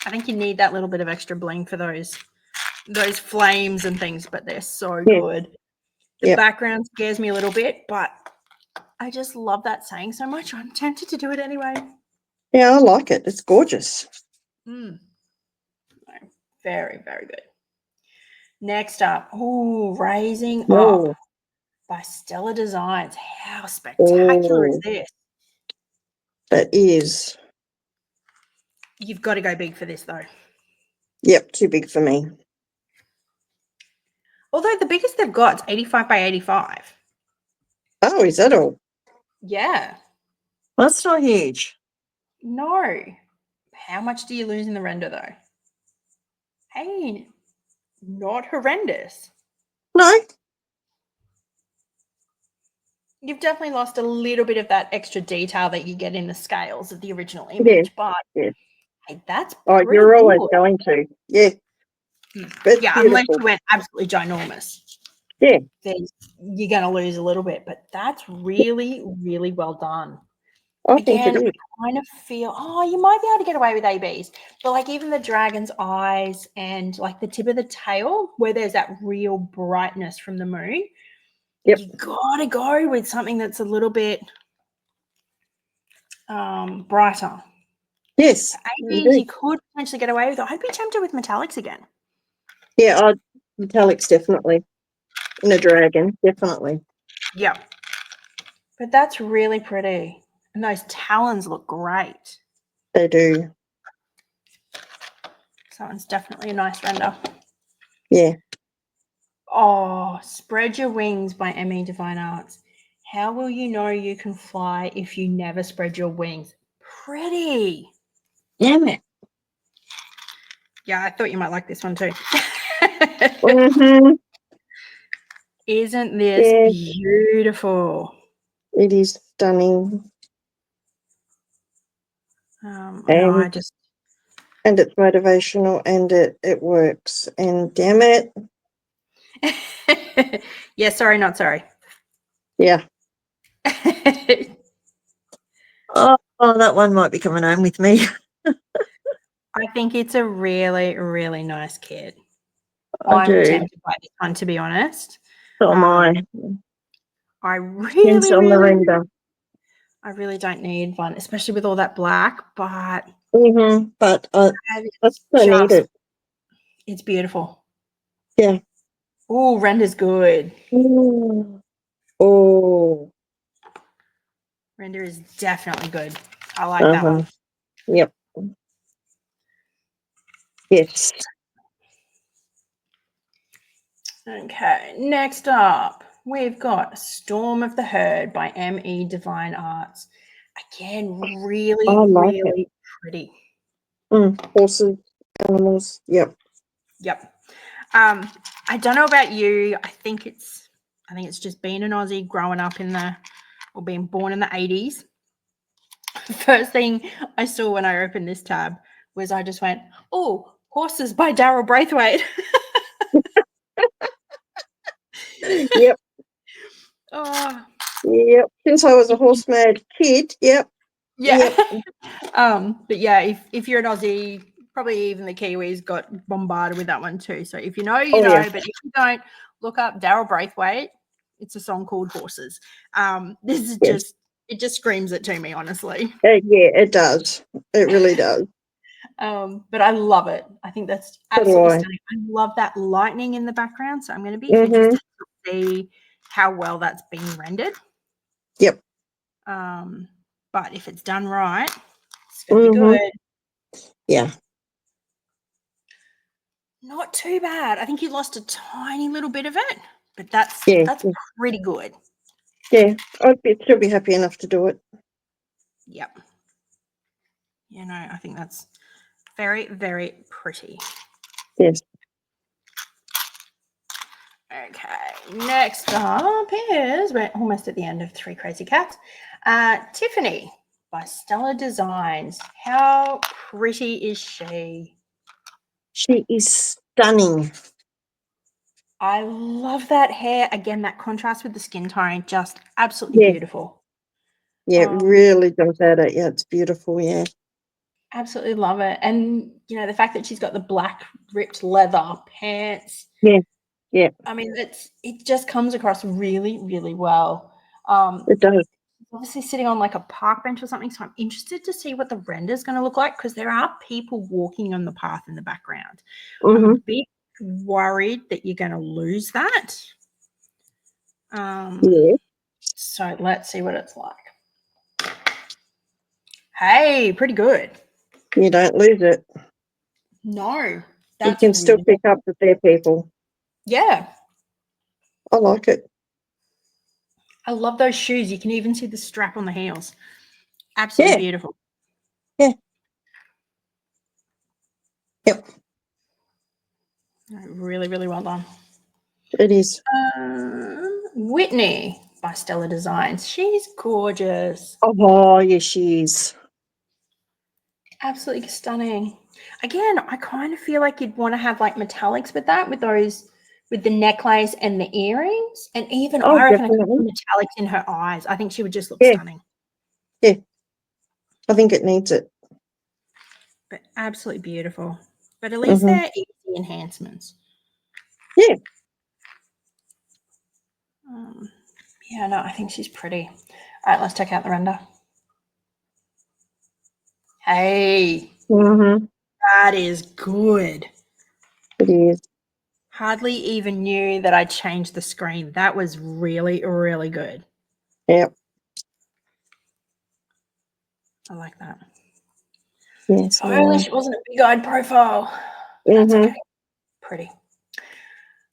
I think you need that little bit of extra bling for those flames and things, but they're so good. The background scares me a little bit, but I just love that saying so much. I'm tempted to do it anyway. Yeah, I like it. It's gorgeous. Very, very good. Next up, Raising Up by Stella Designs. How spectacular is this? That is. You've got to go big for this, though. Yep, too big for me. Although the biggest they've got is 85 by 85. Oh, is that all? Yeah. That's not huge. No. How much do you lose in the render, though? Hey, not horrendous. No. You've definitely lost a little bit of that extra detail that you get in the scales of the original image, but hey, that's pretty you're always good. going to. Yeah. Yeah, unless you went absolutely ginormous. Yeah. Then you're going to lose a little bit, but that's really, really well done. I think Again, it is. I kind of feel, you might be able to get away with ABs, but like even the dragon's eyes and like the tip of the tail where there's that real brightness from the moon, Yep. you gotta go with something that's a little bit brighter. Yes. ABs you could potentially get away with. I'd be tempted with metallics again. Yeah, metallics definitely. In a dragon, definitely. Yeah. But that's really pretty. And those talons look great. They do. So that one's definitely a nice render. Yeah. Oh, Spread Your Wings by ME Divine Arts. How will you know you can fly if you never spread your wings? Pretty. Damn it. Yeah, I thought you might like this one too. Mm-hmm. Isn't this beautiful? It is stunning. I just... And it's motivational and it works. And damn it. Yeah, sorry, not sorry. Yeah. Oh, that one might be coming home with me. I think it's a really, really nice kit. I I'm do. tempted by this one, to be honest. So am I. I Depends on the render. I really don't need one, especially with all that black, but But I still need it. It's beautiful. Yeah. Oh, render's good. Oh. Render is definitely good. I like that one. Yep. Yes. Okay, next up, we've got Storm of the Herd by ME Divine Arts. Again, really pretty. Horses, animals. Yep. I don't know about you. I think it's just being an Aussie, growing up or being born in the 80s. First thing I saw when I opened this tab was I just went, oh, Horses by Daryl Braithwaite. Yep. Oh. Yep. Since I was a horse mad kid. Yep. Yeah. Yep. But yeah, if you're an Aussie, probably even the Kiwis got bombarded with that one too. So if you know, you know. Yeah. But if you don't, look up Daryl Braithwaite. It's a song called Horses. This is it just screams it to me, honestly. Yeah, it does. It really does. But I love it. I think that's absolutely stunning. I love that lightning in the background. So I'm going to be interested to see how well that's being rendered. Yep. But if it's done right, it's going to be good. Yeah. Not too bad. I think you lost a tiny little bit of it, but that's pretty good. Yeah, I'd still be happy enough to do it. Yep. You know, I think that's very, very pretty. Yes. Okay, next up is, we're almost at the end of 3 Krazy Kats. Tiffany by Stella Designs. How pretty is she? She is stunning. I love that hair. Again, that contrast with the skin tone, just absolutely beautiful. Yeah, it really jumps out at you. It's beautiful, yeah. Absolutely love it. And, you know, the fact that she's got the black ripped leather pants. Yeah, yeah. I mean, it just comes across really, really well. It does. Obviously sitting on like a park bench or something, so I'm interested to see what the render is going to look like because there are people walking on the path in the background. I'm a bit worried that you're going to lose that. Yeah. So let's see what it's like. Hey, pretty good. You don't lose it. No. You can still pick up that they're people. Yeah. I like it. I love those shoes. You can even see the strap on the heels. Absolutely beautiful. Yeah. Yep. Really, really well done. It is. Whitney by Stella Designs. She's gorgeous. Oh, yes, she is. Absolutely stunning. Again, I kind of feel like you'd want to have like metallics with that, with the necklace and the earrings. And even I reckon I could put metallics in her eyes. I think she would just look stunning. Yeah. I think it needs it. But absolutely beautiful. But at least they're easy enhancements. Yeah. Yeah, no, I think she's pretty. All right, let's check out the render. Hey, that is good. It is. Hardly even knew that I changed the screen. That was really, really good. Yep. I like that. Yes. I wish it wasn't a big-eyed profile. That's okay. Pretty.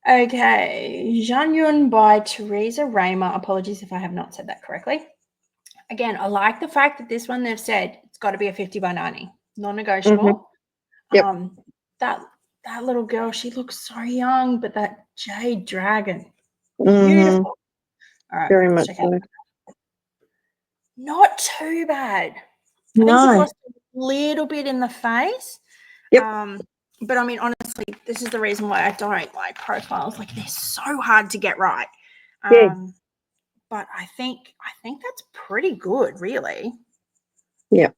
Okay. Jean by Teresa Raymer. Apologies if I have not said that correctly. Again, I like the fact that this one they've said it's got to be a 50 by 90. Non-negotiable. Yep. That little girl, she looks so young, but that jade dragon. Beautiful. All right. Very much check so. out. Not too bad. I think you've lost a little bit in the face. Yep. But I mean, honestly, this is the reason why I don't like profiles. Like, they're so hard to get right. But I think that's pretty good, really. Yeah.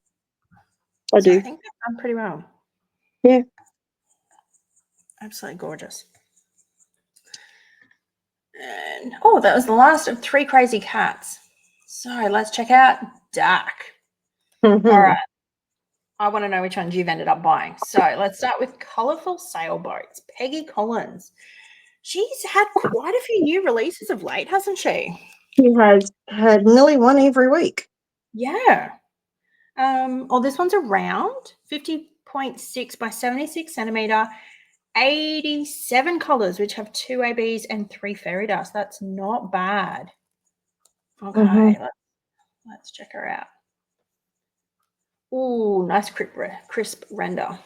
I do. I think they've done pretty well. Yeah. Absolutely gorgeous. And that was the last of 3 Krazy Kats. So let's check out Dark. All right. I want to know which ones you've ended up buying. So let's start with Colourful Sailboats. Peggy Collins. She's had quite a few new releases of late, hasn't she? She has had nearly one every week. Yeah. This one's a round, 50.6 by 76 centimeter, 87 colours, which have 2 ABs and 3 fairy dust. That's not bad. Okay, let's check her out. Ooh, nice crisp render.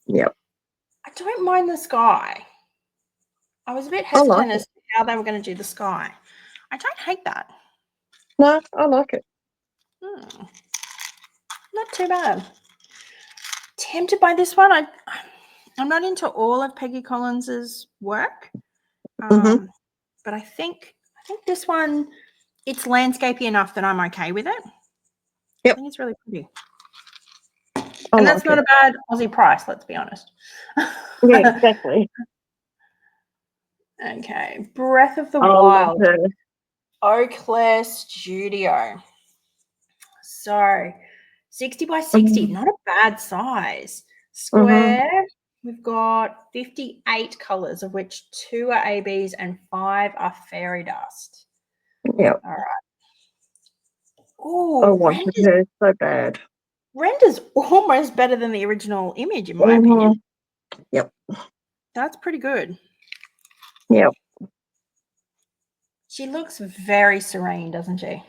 Yep. I don't mind the sky. I was a bit hesitant as to how they were going to do the sky. I don't hate that. No, I like it. Not too bad. Tempted by this one. I'm not into all of Peggy Collins's work, but I think this one, it's landscapey enough that I'm okay with it. Yep. I think it's really pretty. And that's not a bad Aussie price, let's be honest. Yeah, exactly. Okay. Breath of the Wild. Eau Claire Studio. So 60 by 60, not a bad size. Square, we've got 58 colours, of which 2 are ABs and 5 are fairy dust. Yep. All right. Oh, I wanted her so bad. Render's almost better than the original image, in my opinion. Yep. That's pretty good. Yep. She looks very serene, doesn't she?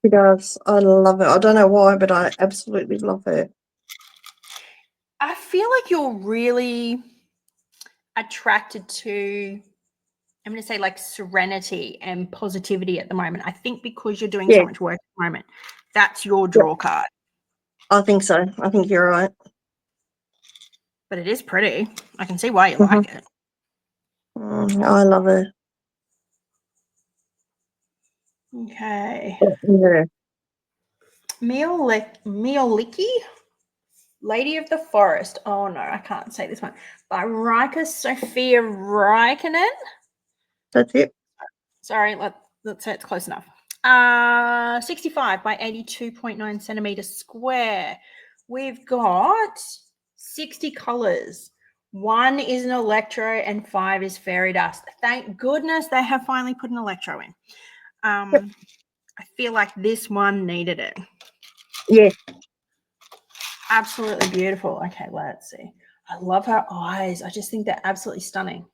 She does. I love it. I don't know why, but I absolutely love her. I feel like you're really attracted to, I'm going to say, like, serenity and positivity at the moment. I think because you're doing so much work at the moment, that's your draw card. I think so. I think you're right. But it is pretty. I can see why you like it. I love her. Okay. Yeah. Mioliki, Lady of the Forest. Oh, no, I can't say this one. By Rika Sophia Raikkonen. That's it. Sorry, let's say it's close enough. 65 by 82.9 centimeters square. We've got 60 colors. 1 is an electro and 5 is fairy dust. Thank goodness they have finally put an electro in. I feel like this one needed it. Yeah. Absolutely beautiful. Okay, let's see. I love her eyes. I just think they're absolutely stunning.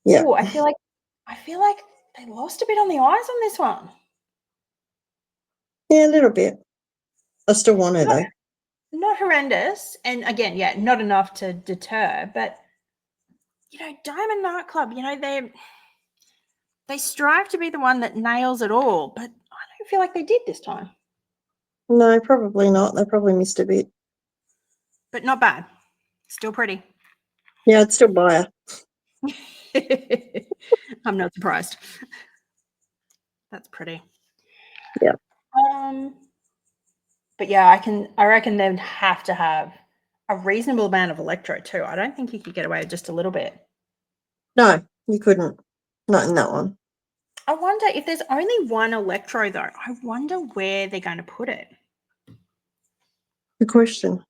Yeah. Ooh, I feel like they lost a bit on the eyes on this one. Yeah, a little bit. I still want her, though. Not horrendous. And again, yeah, not enough to deter. But, Diamond Nightclub, they strive to be the one that nails it all. But I don't feel like they did this time. No, probably not. They probably missed a bit. But not bad. Still pretty. Yeah, I'd still buy her. I'm not surprised. That's pretty. Yeah. But yeah, I reckon they'd have to have a reasonable amount of electro too. I don't think you could get away with just a little bit. No, you couldn't. Not in that one. I wonder if there's only one electro though. I wonder where they're going to put it. Good question.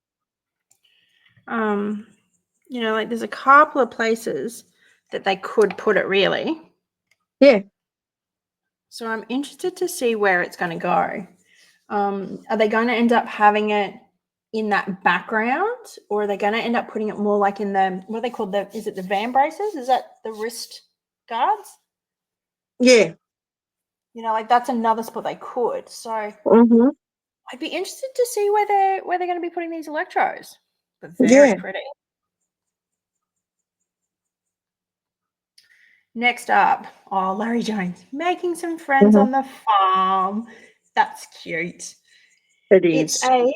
You know, like there's a couple of places that they could put it really. Yeah. So I'm interested to see where it's going to go. Are they going to end up having it in that background, or are they going to end up putting it more like in the, what are they called? Is it the van braces? Is that the wrist guards? Yeah. You know, like that's another spot they could. So Mm-hmm. I'd be interested to see where they're going to be putting these electros. But very Yeah. pretty. Next up, Larry Jones making some friends Mm-hmm. on the farm. That's cute. It It's is. a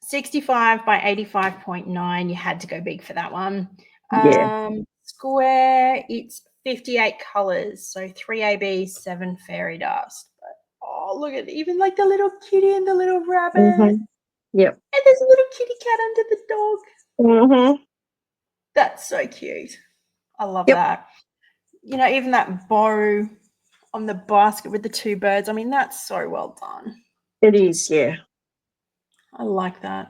65 by 85.9. You had to go big for that one. Yeah. Square, it's 58 colors. So 3 AB, 7 fairy dust. But, oh, look at even like the little kitty and the little rabbit. Mm-hmm. Yep. And there's a little kitty cat under the dog. Mm-hmm. That's so cute. I love Yep. that. You know, even that bow on the basket with the two birds. I mean, that's so well done. It is, yeah. I like that.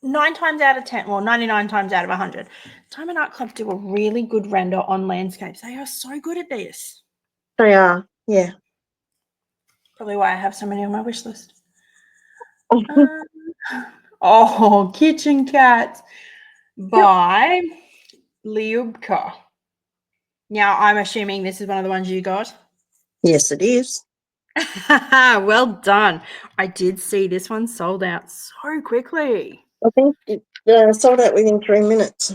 9 times out of 10, well, 99 times out of 100, Time and Art Club do a really good render on landscapes. They are so good at this. They are, yeah. Probably why I have so many on my wish list. Oh. Kitchen Cats by Lyubka. Now, I'm assuming this is one of the ones you got. Yes, it is. Well done. I did see this one sold out so quickly. I think it sold out within 3 minutes.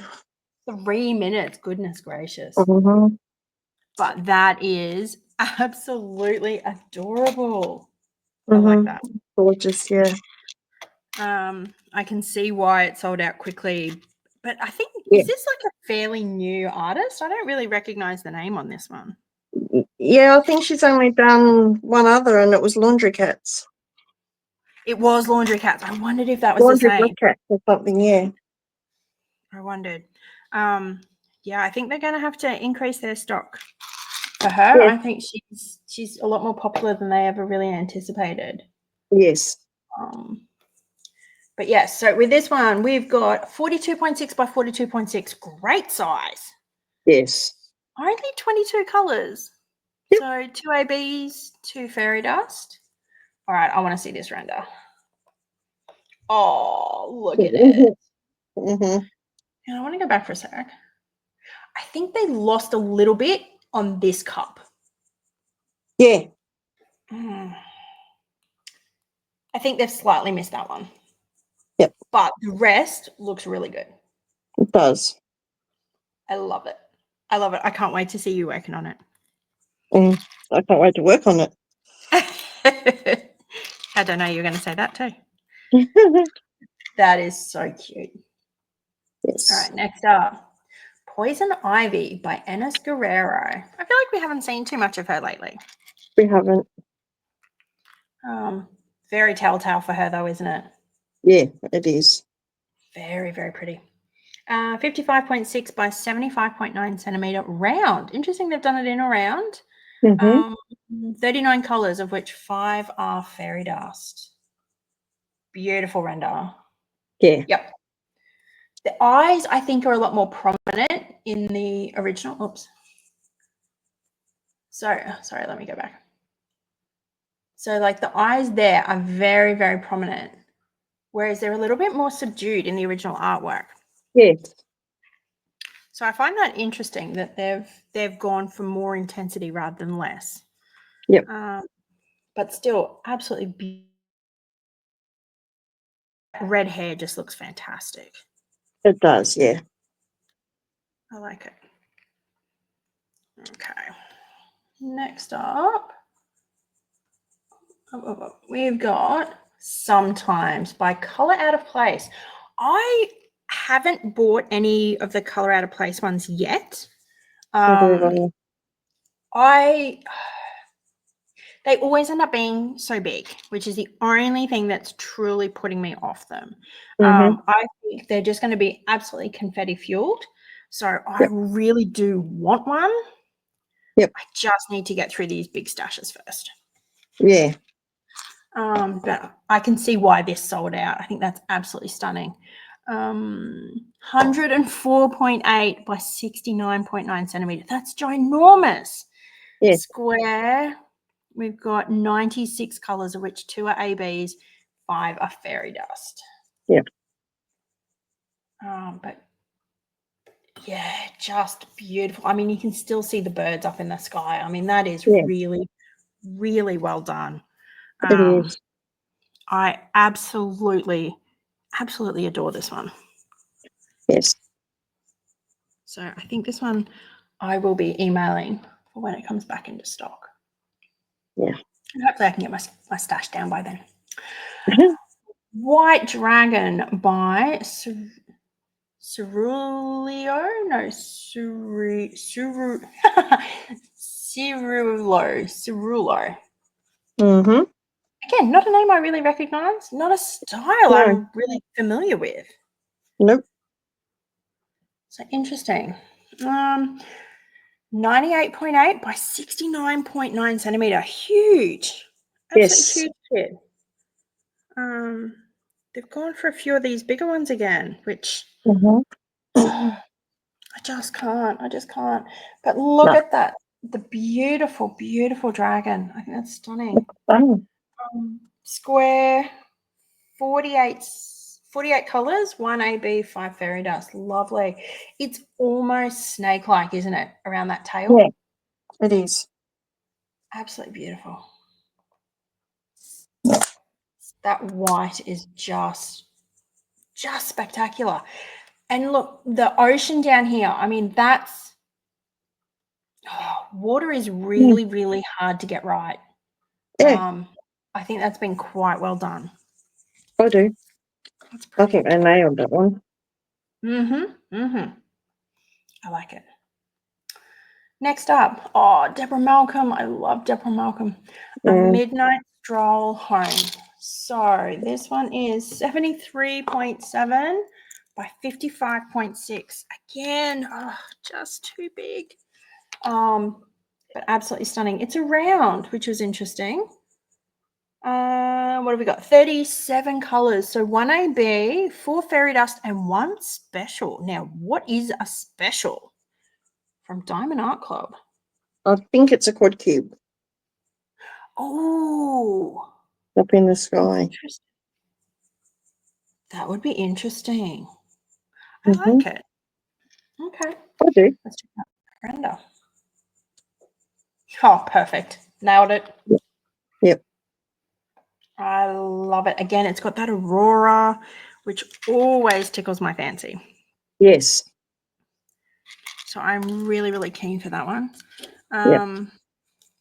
3 minutes, goodness gracious. Mm-hmm. But that is absolutely adorable. Mm-hmm. I like that. Gorgeous, yeah. I can see why it sold out quickly. But I think, Yeah. is this like a fairly new artist? I don't really recognize the name on this one. Yeah, I think she's only done one other, and it was Laundry Cats. It was Laundry Cats. I wondered if that was Laundry the same. Cats or something, yeah. I wondered. Yeah, I think they're going to have to increase their stock for her. Yeah. I think she's a lot more popular than they ever really anticipated. Yes. But yes, so with this one, we've got 42.6 by 42.6, great size. Yes. Only 22 colors. Yep. So 2 ABs, 2 fairy dust. All right, I want to see this render. Oh, look at it. Mm-hmm. And I want to go back for a sec. I think they lost a little bit on this cup. Yeah. I think they've slightly missed that one. Yep. But the rest looks really good. It does. I love it. I love it. I can't wait to see you working on it. I can't wait to work on it. I don't know, you're going to say that too. That is so cute. Yes. All right, next up, Poison Ivy by Enes Guerrero. I feel like we haven't seen too much of her lately. We haven't. Very telltale for her though, isn't it? Yeah, it is. Very, very pretty. 55.6 by 75.9 centimeter round. Interesting they've done it in a round. Mm-hmm. 39 colors, of which 5 are fairy dust. Beautiful render. Yeah. Yep. The eyes, I think, are a lot more prominent in the original. Oops. Sorry, let me go back. So, like, the eyes there are very, very prominent, whereas they're a little bit more subdued in the original artwork. Yes. So I find that interesting that they've gone for more intensity rather than less. Yep. But still, absolutely beautiful. Red hair just looks fantastic. It does, yeah. I like it. Okay. Next up, we've got Sometimes by Color Out of Place. I haven't bought any of the Color Out of Place ones yet. They always end up being so big, which is the only thing that's truly putting me off them. Mm-hmm. I think they're just going to be absolutely confetti fueled. So I Yep. really do want one. Yep. I just need to get through these big stashes first. Yeah. But I can see why this sold out. I think that's absolutely stunning. 104.8 by 69.9 centimeters. That's ginormous. Yeah. Square. We've got 96 colours, of which 2 are ABs, 5 are fairy dust. Yeah. But yeah, just beautiful. I mean, you can still see the birds up in the sky. I mean, that is really, really well done. It is. I absolutely adore this one. Yes. So I think this one I will be emailing for when it comes back into stock. Yeah. And hopefully I can get my stash down by then. White Dragon by Cerulio? No, Cirulo. Mm-hmm. Again, not a name I really recognise, not a style No. I'm really familiar with. Nope. So interesting. 98.8 by 69.9 centimetre. Huge. Absolutely Yes. huge kid. They've gone for a few of these bigger ones again, which Mm-hmm. I just can't. But look at that. The beautiful, beautiful dragon. I think that's stunning. Square, 48 colours, 1 AB, 5 fairy dust. Lovely. It's almost snake-like, isn't it, around that tail? Yeah, it is. Absolutely beautiful. That white is just spectacular. And look, the ocean down here, I mean, that's water is really, really hard to get right. Yeah, I think that's been quite well done. I do. That's I think they nailed that one. I like it. Next up, Deborah Malcolm. I love Deborah Malcolm. A Midnight Stroll Home. So this one is 73.7 by 55.6. Again, just too big. But absolutely stunning. It's a round, which was interesting. What have we got? 37 colours. So 1 AB, 4 fairy dust, and 1 special. Now, what is a special from Diamond Art Club? I think it's a quad cube. Oh, Up in the sky. that would be interesting. I like it. Okay. I do. Let's check out Brenda. Oh, perfect. Nailed it. Yep. I love it. Again, it's got that Aurora, which always tickles my fancy. Yes. So I'm really, really keen for that one. Yep.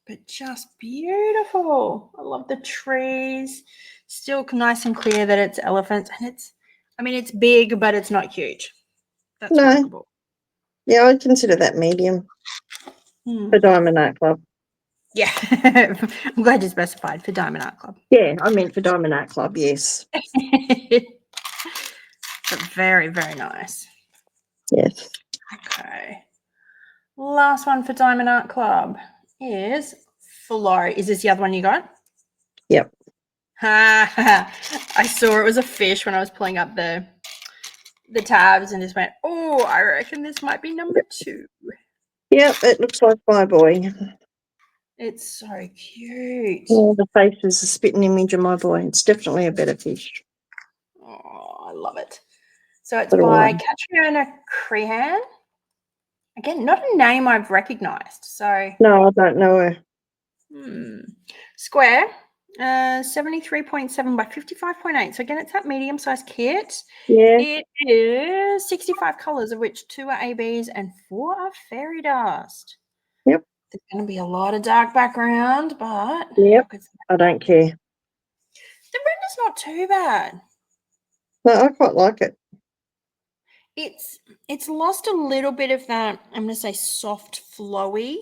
But just beautiful. I love the trees. Still nice and clear that it's elephants. And it's big, but it's not huge. That's workable. Yeah, I'd consider that medium for Diamond Art Club. Yeah. I'm glad you specified for Diamond Art Club. Yeah, I meant for Diamond Art Club, yes. But very, very nice. Yes. Okay. Last one for Diamond Art Club is Flow. Is this the other one you got? Yep. I saw it was a fish when I was pulling up the tabs and just went, oh, I reckon this might be number 2. Yep, it looks like my boy. It's so cute. Yeah, the face is a spitting image of my boy. It's definitely a better fish. Oh, I love it. So it's by Catriona Crehan. Again, not a name I've recognised. So no, I don't know her. Square, 73.7 by 55.8. So again, it's that medium-sized kit. Yeah. It is 65 colours, of which 2 are ABs and 4 are fairy dust. Yep. There's going to be a lot of dark background, but yep, I don't care. The render's not too bad. No, I quite like it. It's lost a little bit of that, I'm going to say, soft, flowy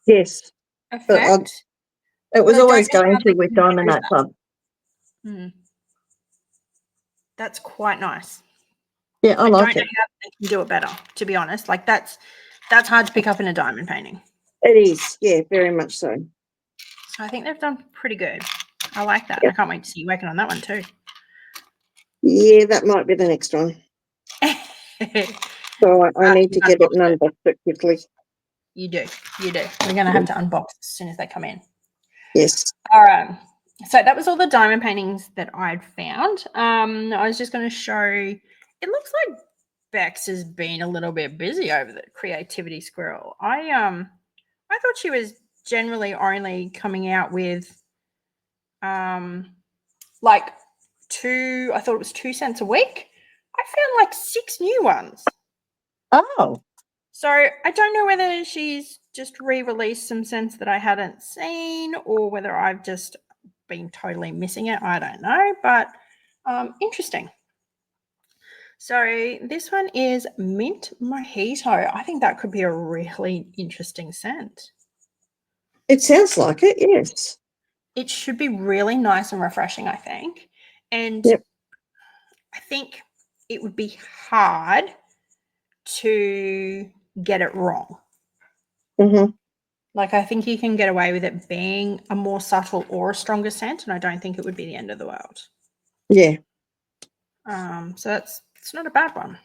yes effect. It was But I don't always know going how to they with can do Diamond Art that. Club. That's quite nice. Yeah, I I like don't know it. how they can do it better, to be honest. Like that's hard to pick up in a diamond painting. It is, yeah, very much so. So I think they've done pretty good. I like that. Yeah. I can't wait to see you working on that one too. Yeah, that might be the next one. So I need to get it and unbox it quickly. You do. We're going to have to unbox as soon as they come in. Yes. All right. So that was all the diamond paintings that I'd found. I was just going to show. It looks like Bex has been a little bit busy over the creativity squirrel. I thought she was generally only coming out with like I thought it was 2 cents a week. I found like 6 new ones. Oh. So I don't know whether she's just re-released some scents that I hadn't seen or whether I've just been totally missing it. I don't know, but interesting. So this one is Mint Mojito. I think that could be a really interesting scent. It sounds like it, yes. It should be really nice and refreshing, I think. And Yep. I think it would be hard to get it wrong. Mm-hmm. Like I think you can get away with it being a more subtle or a stronger scent, and I don't think it would be the end of the world. Yeah. So it's not a bad one,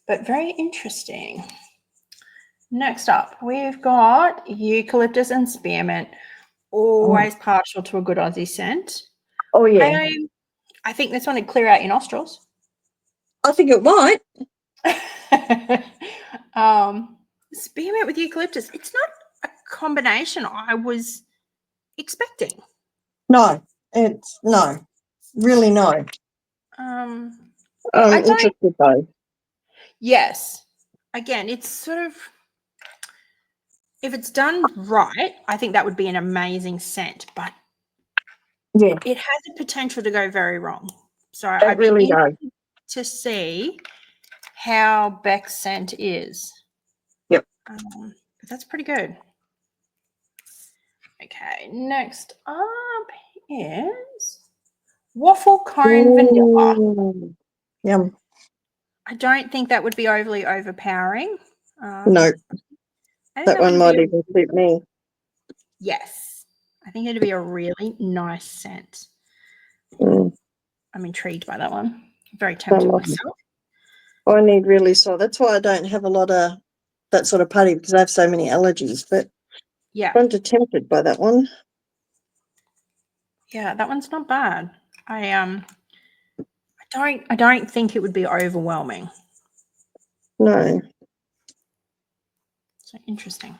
but very interesting. Next up, we've got eucalyptus and spearmint. Always partial to a good Aussie scent. Oh, yeah. I think this one would clear out your nostrils. I think it might. Spearmint with eucalyptus. It's not a combination I was expecting. No, it's no. Really no. I'm Interested though. Yes. Again, it's sort of, if it's done right, I think that would be an amazing scent, but Yeah, it has the potential to go very wrong. So it I'd be really does. interested to see how Beck's scent is. Yep. But that's pretty good. Okay, next up is waffle cone vanilla. Yum. I don't think that would be overly overpowering. No, I think that one would be might even suit me. yes. I think it'd be a really nice scent. I'm intrigued by that one. Very tempted myself. I need really solid. That's why I don't have a lot of that sort of putty because I have so many allergies. But yeah, I'm tempted by that one. Yeah, that one's not bad. I don't think it would be overwhelming. No. So interesting.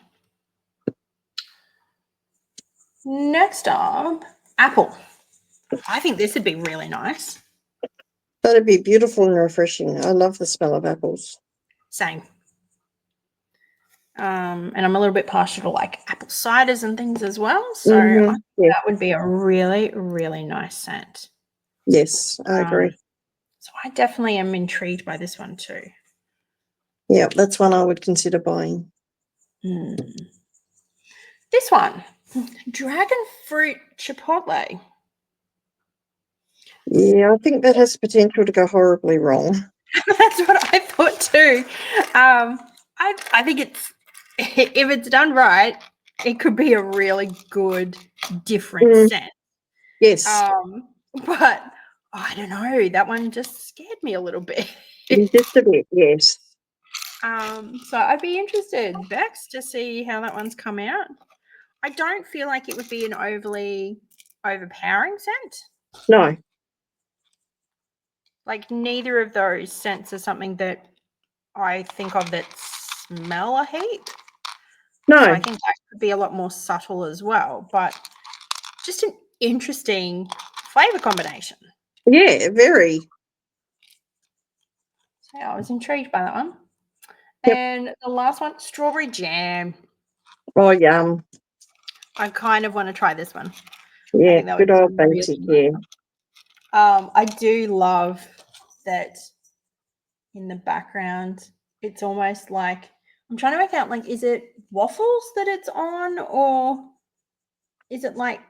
Next up, apple. I think this would be really nice. That'd be beautiful and refreshing. I love the smell of apples. Same. And I'm a little bit partial to like apple ciders and things as well. So I think that would be a really, really nice scent. Yes, I agree. So I definitely am intrigued by this one too. Yeah, that's one I would consider buying. This one, dragon fruit chipotle. Yeah, I think that has potential to go horribly wrong. That's what I thought too. I think if it's done right, it could be a really good, different scent. Yes. But I don't know. That one just scared me a little bit. Just a bit, yes. So I'd be interested, Bex, to see how that one's come out. I don't feel like it would be an overly overpowering scent. No. Like neither of those scents are something that I think of that smell a heap. No. So I think that could be a lot more subtle as well, but just an interesting flavor combination. Yeah, very. So I was intrigued by that one. Yep. And the last one, strawberry jam. Oh, yum. I kind of want to try this one. Yeah, good old basic, yeah. I do love that in the background. It's almost like, I'm trying to work out, like, is it waffles that it's on or is it like,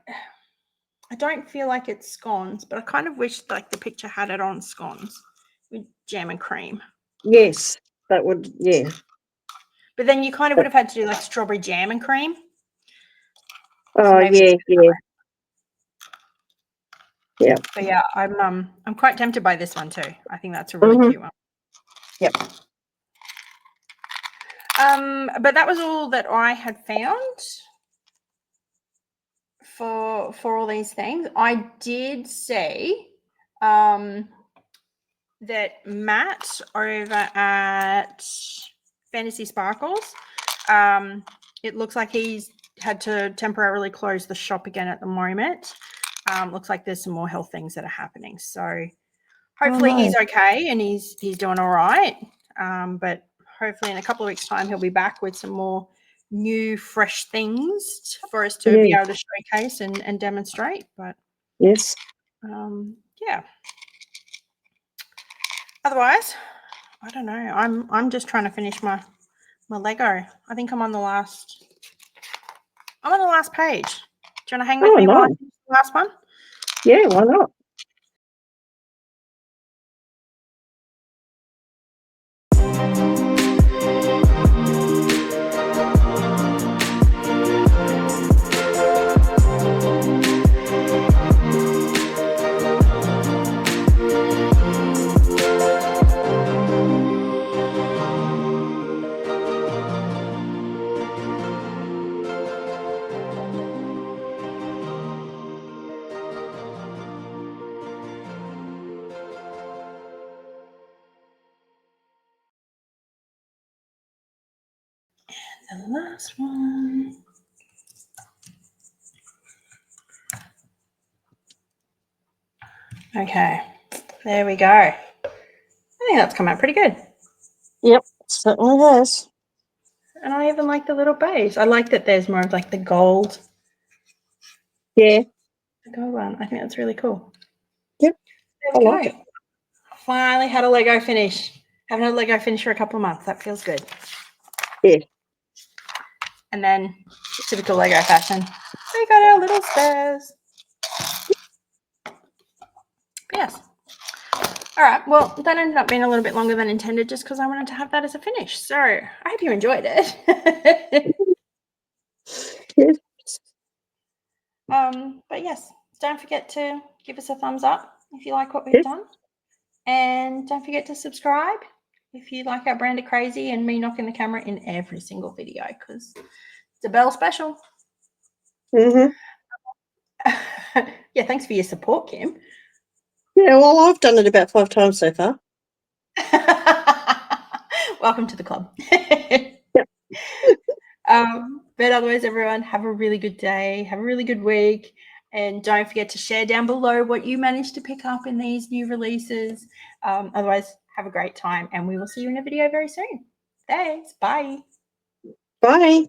I don't feel like it's scones, but I kind of wish like the picture had it on scones with jam and cream. Yes, that would, yeah. But then you kind of would have had to do like strawberry jam and cream. Oh, yeah, yeah. Yeah. But yeah, I'm quite tempted by this one too. I think that's a really cute one. Yep. But that was all that I had found for all these things. I did see that Matt over at Fantasy Sparkles, it looks like he's had to temporarily close the shop again at the moment. Looks like there's some more health things that are happening. So hopefully he's okay and he's doing all right. But hopefully in a couple of weeks' time he'll be back with some more new, fresh things for us to be able to showcase and demonstrate. But yes, yeah. Otherwise, I don't know. I'm just trying to finish my Lego. I think I'm on the last page. Do you want to hang with me while I finish the last one? Yeah, why not? The last one. Okay, there we go. I think that's come out pretty good. Yep, certainly has. And I even like the little base. I like that there's more of like the gold. Yeah. The gold one. I think that's really cool. Yep. There we go. Finally had a Lego finish. Haven't had a Lego finish for a couple of months. That feels good. Yeah. And then, typical Lego fashion, we got our little stairs. Yes. All right. Well, that ended up being a little bit longer than intended just because I wanted to have that as a finish. So I hope you enjoyed it. Yes. But yes, don't forget to give us a thumbs up if you like what we've done. And don't forget to subscribe if you like our brand of crazy and me knocking the camera in every single video because it's a Bell special. Mm-hmm. Yeah, thanks for your support, Kim. Yeah, well, I've done it about 5 times so far. Welcome to the club. Yep. But otherwise, everyone, have a really good day. Have a really good week. And don't forget to share down below what you managed to pick up in these new releases. Otherwise, have a great time. And we will see you in a video very soon. Thanks. Bye. Bye.